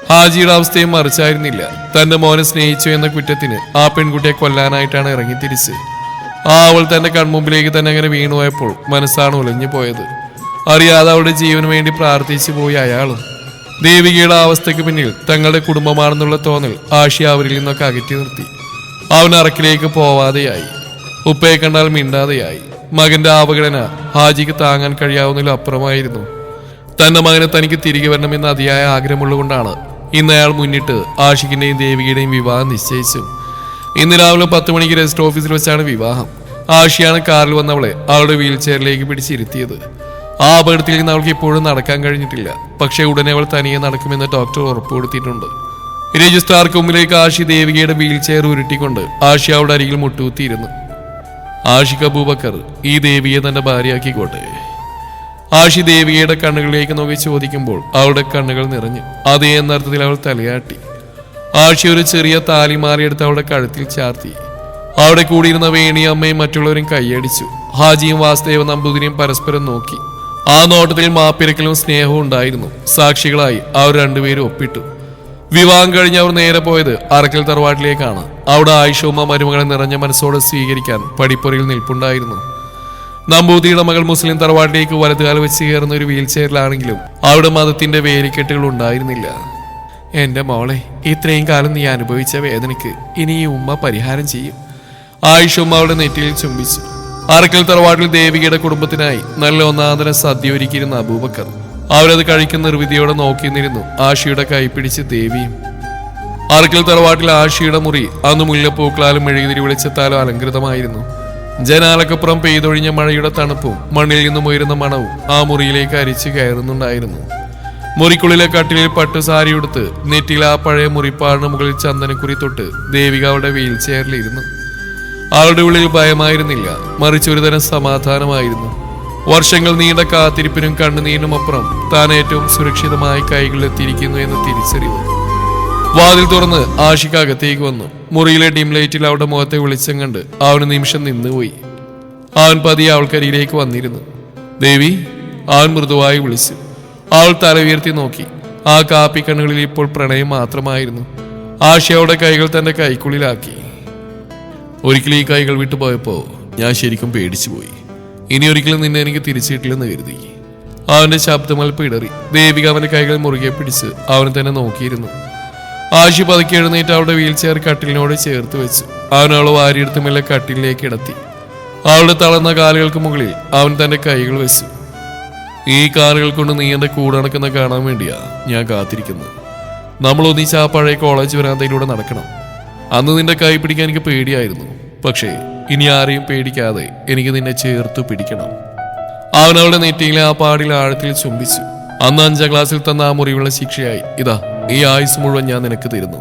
ഹാജിയുടെ അവസ്ഥയും മറിച്ചായിരുന്നില്ല. തന്റെ മോനെ സ്നേഹിച്ചു എന്ന കുറ്റത്തിന് ആ പെൺകുട്ടിയെ കൊല്ലാനായിട്ടാണ് ഇറങ്ങിത്തിരിച്ച്. അവൾ തന്റെ കൺമുമ്പിലേക്ക് തന്നെ അങ്ങനെ വീണുപോയപ്പോൾ മനസ്സാണ് ഉലഞ്ഞു പോയത്. അറിയാതെ അവളുടെ ജീവന് വേണ്ടി പ്രാർത്ഥിച്ചു പോയി അയാളും. ദേവികയുടെ അവസ്ഥയ്ക്ക് പിന്നിൽ തങ്ങളുടെ കുടുംബമാണെന്നുള്ള തോന്നൽ ആഷി അവരിൽ നിന്നൊക്കെ അകറ്റി നിർത്തി. അവൻ അറക്കിലേക്ക് പോവാതെയായി. ഉപ്പയെ കണ്ടാൽ മിണ്ടാതെയായി. മകന്റെ അവഗണന ഹാജിക്ക് താങ്ങാൻ കഴിയാവുന്നതിലും അപ്പുറമായിരുന്നു. തന്റെ മകനെ തനിക്ക് തിരികെ വരണമെന്ന് അതിയായ ആഗ്രഹമുള്ളതുകൊണ്ടാണ് ഇന്ന് അയാൾ മുന്നിട്ട് ആഷിഖിന്റെയും ദേവികയുടെയും വിവാഹം നിശ്ചയിച്ചു. ഇന്ന് രാവിലെ 10 മണിക്ക് രജിസ്റ്റർ ഓഫീസിൽ വെച്ചാണ് വിവാഹം. ആഷിയാണ് കാറിൽ വന്നവളെ അവളുടെ വീൽ ചെയറിലേക്ക് പിടിച്ചിരുത്തിയത്. ആ അപകടത്തിൽ നിന്ന് അവൾക്ക് ഇപ്പോഴും നടക്കാൻ കഴിഞ്ഞിട്ടില്ല. പക്ഷേ ഉടനെ അവൾ തനിയെ നടക്കുമെന്ന് ഡോക്ടർ ഉറപ്പ് കൊടുത്തിട്ടുണ്ട്. രജിസ്ട്രാർക്ക് മുമ്പിലേക്ക് ആഷി ദേവികയുടെ വീൽ ചെയർ ഉരുട്ടിക്കൊണ്ട് ആഷി അവളുടെ അരികിൽ മുട്ടുകുത്തിയിരുന്നു. ആഷിഖ് അബൂബക്കർ ഈ ദേവിയെ തന്റെ ഭാര്യയാക്കിക്കോട്ടെ. ആഷി ദേവികയുടെ കണ്ണുകളിലേക്ക് നോക്കി ചോദിക്കുമ്പോൾ അവളുടെ കണ്ണുകൾ നിറഞ്ഞു. അതേ എന്നർത്ഥത്തിൽ അവൾ തലയാട്ടി. ആഷി ഒരു ചെറിയ താലിമാലയെടുത്ത് അവളുടെ കഴുത്തിൽ ചാർത്തി. അവിടെ കൂടിയിരുന്ന വേണിയമ്മയും മറ്റുള്ളവരും കൈയടിച്ചു. ഹാജിയും വാസുദേവ നമ്പൂതിരിയും പരസ്പരം നോക്കി. ആ നോട്ടത്തിൽ മാപ്പിരക്കലും സ്നേഹവും ഉണ്ടായിരുന്നു. സാക്ഷികളായി അവർ രണ്ടുപേരും ഒപ്പിട്ടു. വിവാഹം കഴിഞ്ഞ് അവർ നേരെ പോയത് അറക്കൽ തറവാട്ടിലേക്കാണ്. അവിടെ ആയിഷുമ്മ മരുമകളെ നിറഞ്ഞ മനസ്സോടെ സ്വീകരിക്കാൻ പടിപ്പുറയിൽ നിൽപ്പുണ്ടായിരുന്നു. നമ്പൂതിരിയുടെ മകൾ മുസ്ലിം തറവാട്ടിലേക്ക് വലതുകാല വെച്ച് കയറുന്ന ഒരു വീൽ ചെയറിലാണെങ്കിലും അവിടെ മതത്തിന്റെ വേലിക്കെട്ടുകൾ ഉണ്ടായിരുന്നില്ല. എന്റെ മോളെ, ഇത്രയും കാലം നീ അനുഭവിച്ച വേദനയ്ക്ക് ഇനി ഈ ഉമ്മ പരിഹാരം ചെയ്യും. ആയിഷുമ്മ അവളുടെ നെറ്റിയിൽ ചുംബിച്ചു. അറക്കൽ തറവാട്ടിൽ ദേവികയുടെ കുടുംബത്തിനായി നല്ല ഒന്നാന്തരം സദ്യ ഒരുക്കിയിരുന്ന അബൂബക്കർ അവരത് കഴിക്കുന്ന നിർവിധിയോടെ നോക്കി നിന്നിരുന്നു. ആഷിയുടെ കൈപിടിച്ച് ദേവിയും. അറക്കൽ തറവാട്ടിൽ ആഷിയുടെ മുറി അന്ന് മുല്ലപ്പൂക്കളാലും മെഴുകുതിരി വെളിച്ചത്താലും അലങ്കൃതമായിരുന്നു. ജനാലക്കപ്പുറം പെയ്തൊഴിഞ്ഞ മഴയുടെ തണുപ്പും മണ്ണിൽ നിന്നും ഉയരുന്ന മണവും ആ മുറിയിലേക്ക് അരിച്ചു കയറുന്നുണ്ടായിരുന്നു. മുറിക്കുള്ളിലെ കട്ടിലിൽ പട്ടുസാരി ഉടുത്ത് നെറ്റിയിൽ ആ പഴയ മുറിപ്പാടിന് മുകളിൽ ചന്ദനക്കുറി തൊട്ട് ദേവിക അവളുടെ വീൽ ചെയറിലിരുന്നു. അവളുടെ ഉള്ളിൽ ഭയമായിരുന്നില്ല, മറിച്ച് ഒരുതരം സമാധാനമായിരുന്നു. വർഷങ്ങൾ നീണ്ട കാത്തിരിപ്പിനും കണ്ണുനീരിനും അപ്പുറം താൻ ഏറ്റവും സുരക്ഷിതമായ കൈകളിലെത്തിയിരിക്കുന്നു എന്ന തിരിച്ചറിവ്. വാതിൽ തുറന്ന് ആഷിഖ് അകത്തേക്ക് വന്നു. മുറിയിലെ ഡിം ലൈറ്റിൽ അവളുടെ മുഖത്തെ വെളിച്ചം കണ്ട് അവന് നിമിഷം നിന്നുപോയി. അവൻ പതിയെ അവൾക്കരിയിലേക്ക് വന്നിരുന്നു. ദേവി, അവൻ മൃദുവായി വിളിച്ചു. അവൾ തല ഉയർത്തി നോക്കി. ആ കാപ്പിക്കണ്ണുകളിൽ ഇപ്പോൾ പ്രണയം മാത്രമായിരുന്നു. ആഷി അവളുടെ കൈകൾ തന്റെ കൈക്കുള്ളിലാക്കി. ഒരിക്കലും ഈ കൈകൾ വിട്ടുപോയപ്പോ ഞാൻ ശരിക്കും പേടിച്ചുപോയി. ഇനി ഒരിക്കലും നിന്നെ എനിക്ക് തിരിച്ചു കിട്ടില്ലെന്ന് കരുതി. അവന്റെ ശബ്ദമൽപ്പം ഇടറി. ദേവിക അവന്റെ കൈകൾ മുറുകെ പിടിച്ച് അവനെ തന്നെ നോക്കിയിരുന്നു. ആഷി പതുക്കി എഴുന്നേറ്റ് അവളുടെ വീൽ ചെയർ കട്ടിലിനോട് ചേർത്ത് വെച്ചു. അവൻ അവളെ വാരിയെടുത്ത് മെല്ലെ കട്ടിലേക്ക് ഇടത്തി. അവളുടെ തളർന്ന കാലുകൾക്ക് മുകളിൽ അവൻ തന്റെ കൈകൾ വെച്ചു. ഈ കാലുകൾ കൊണ്ട് നീ എന്റെ കൂടെ നടക്കുന്ന കാണാൻ വേണ്ടിയാ ഞാൻ കാത്തിരിക്കുന്നത്. നമ്മൾ ഒന്നിച്ച് ആ പഴയ കോളേജ് വരാന്തയിലൂടെ നടക്കണം. അന്ന് നിന്റെ കൈ പിടിക്കാൻ എനിക്ക് പേടിയായിരുന്നു. പക്ഷേ ഇനി ആരെയും പേടിക്കാതെ എനിക്ക് നിന്നെ ചേർത്ത് പിടിക്കണം. അവൻ അവളുടെ നെറ്റിയിലെ ആ പാടിൽ ആഴത്തിൽ ചുംബിച്ചു. അന്ന് 5ാം ക്ലാസ്സിൽ തന്ന ആ മുറിവുള്ള ശിക്ഷയായി ഇതാ ഈ ആയുസ് മുഴുവൻ ഞാൻ നിനക്ക് തരുന്നു.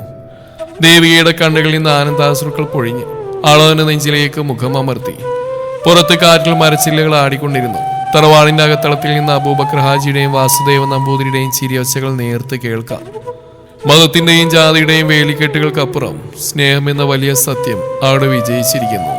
ദേവികയുടെ കണ്ണുകളിൽ നിന്ന് ആനന്ദാശ്രുക്കൾ പൊഴിഞ്ഞു. അവളവന്റെ നെഞ്ചിലേക്ക് മുഖം അമർത്തി. പുറത്ത് കാറ്റിൽ മരച്ചില്ലകൾ ആടിക്കൊണ്ടിരുന്നു. തറവാടിന്റെ അകത്തളത്തിൽ നിന്ന് അബൂബക്കർ ഹാജിയുടെയും വാസുദേവ നമ്പൂതിരിയുടെയും ചിരിയൊച്ചകൾ നേർത്ത് കേൾക്കാം. മതത്തിന്റെയും ജാതിയുടെയും വേലിക്കെട്ടുകൾക്കപ്പുറം സ്നേഹം എന്ന വലിയ സത്യം അവിടെ വിജയിച്ചിരിക്കുന്നു.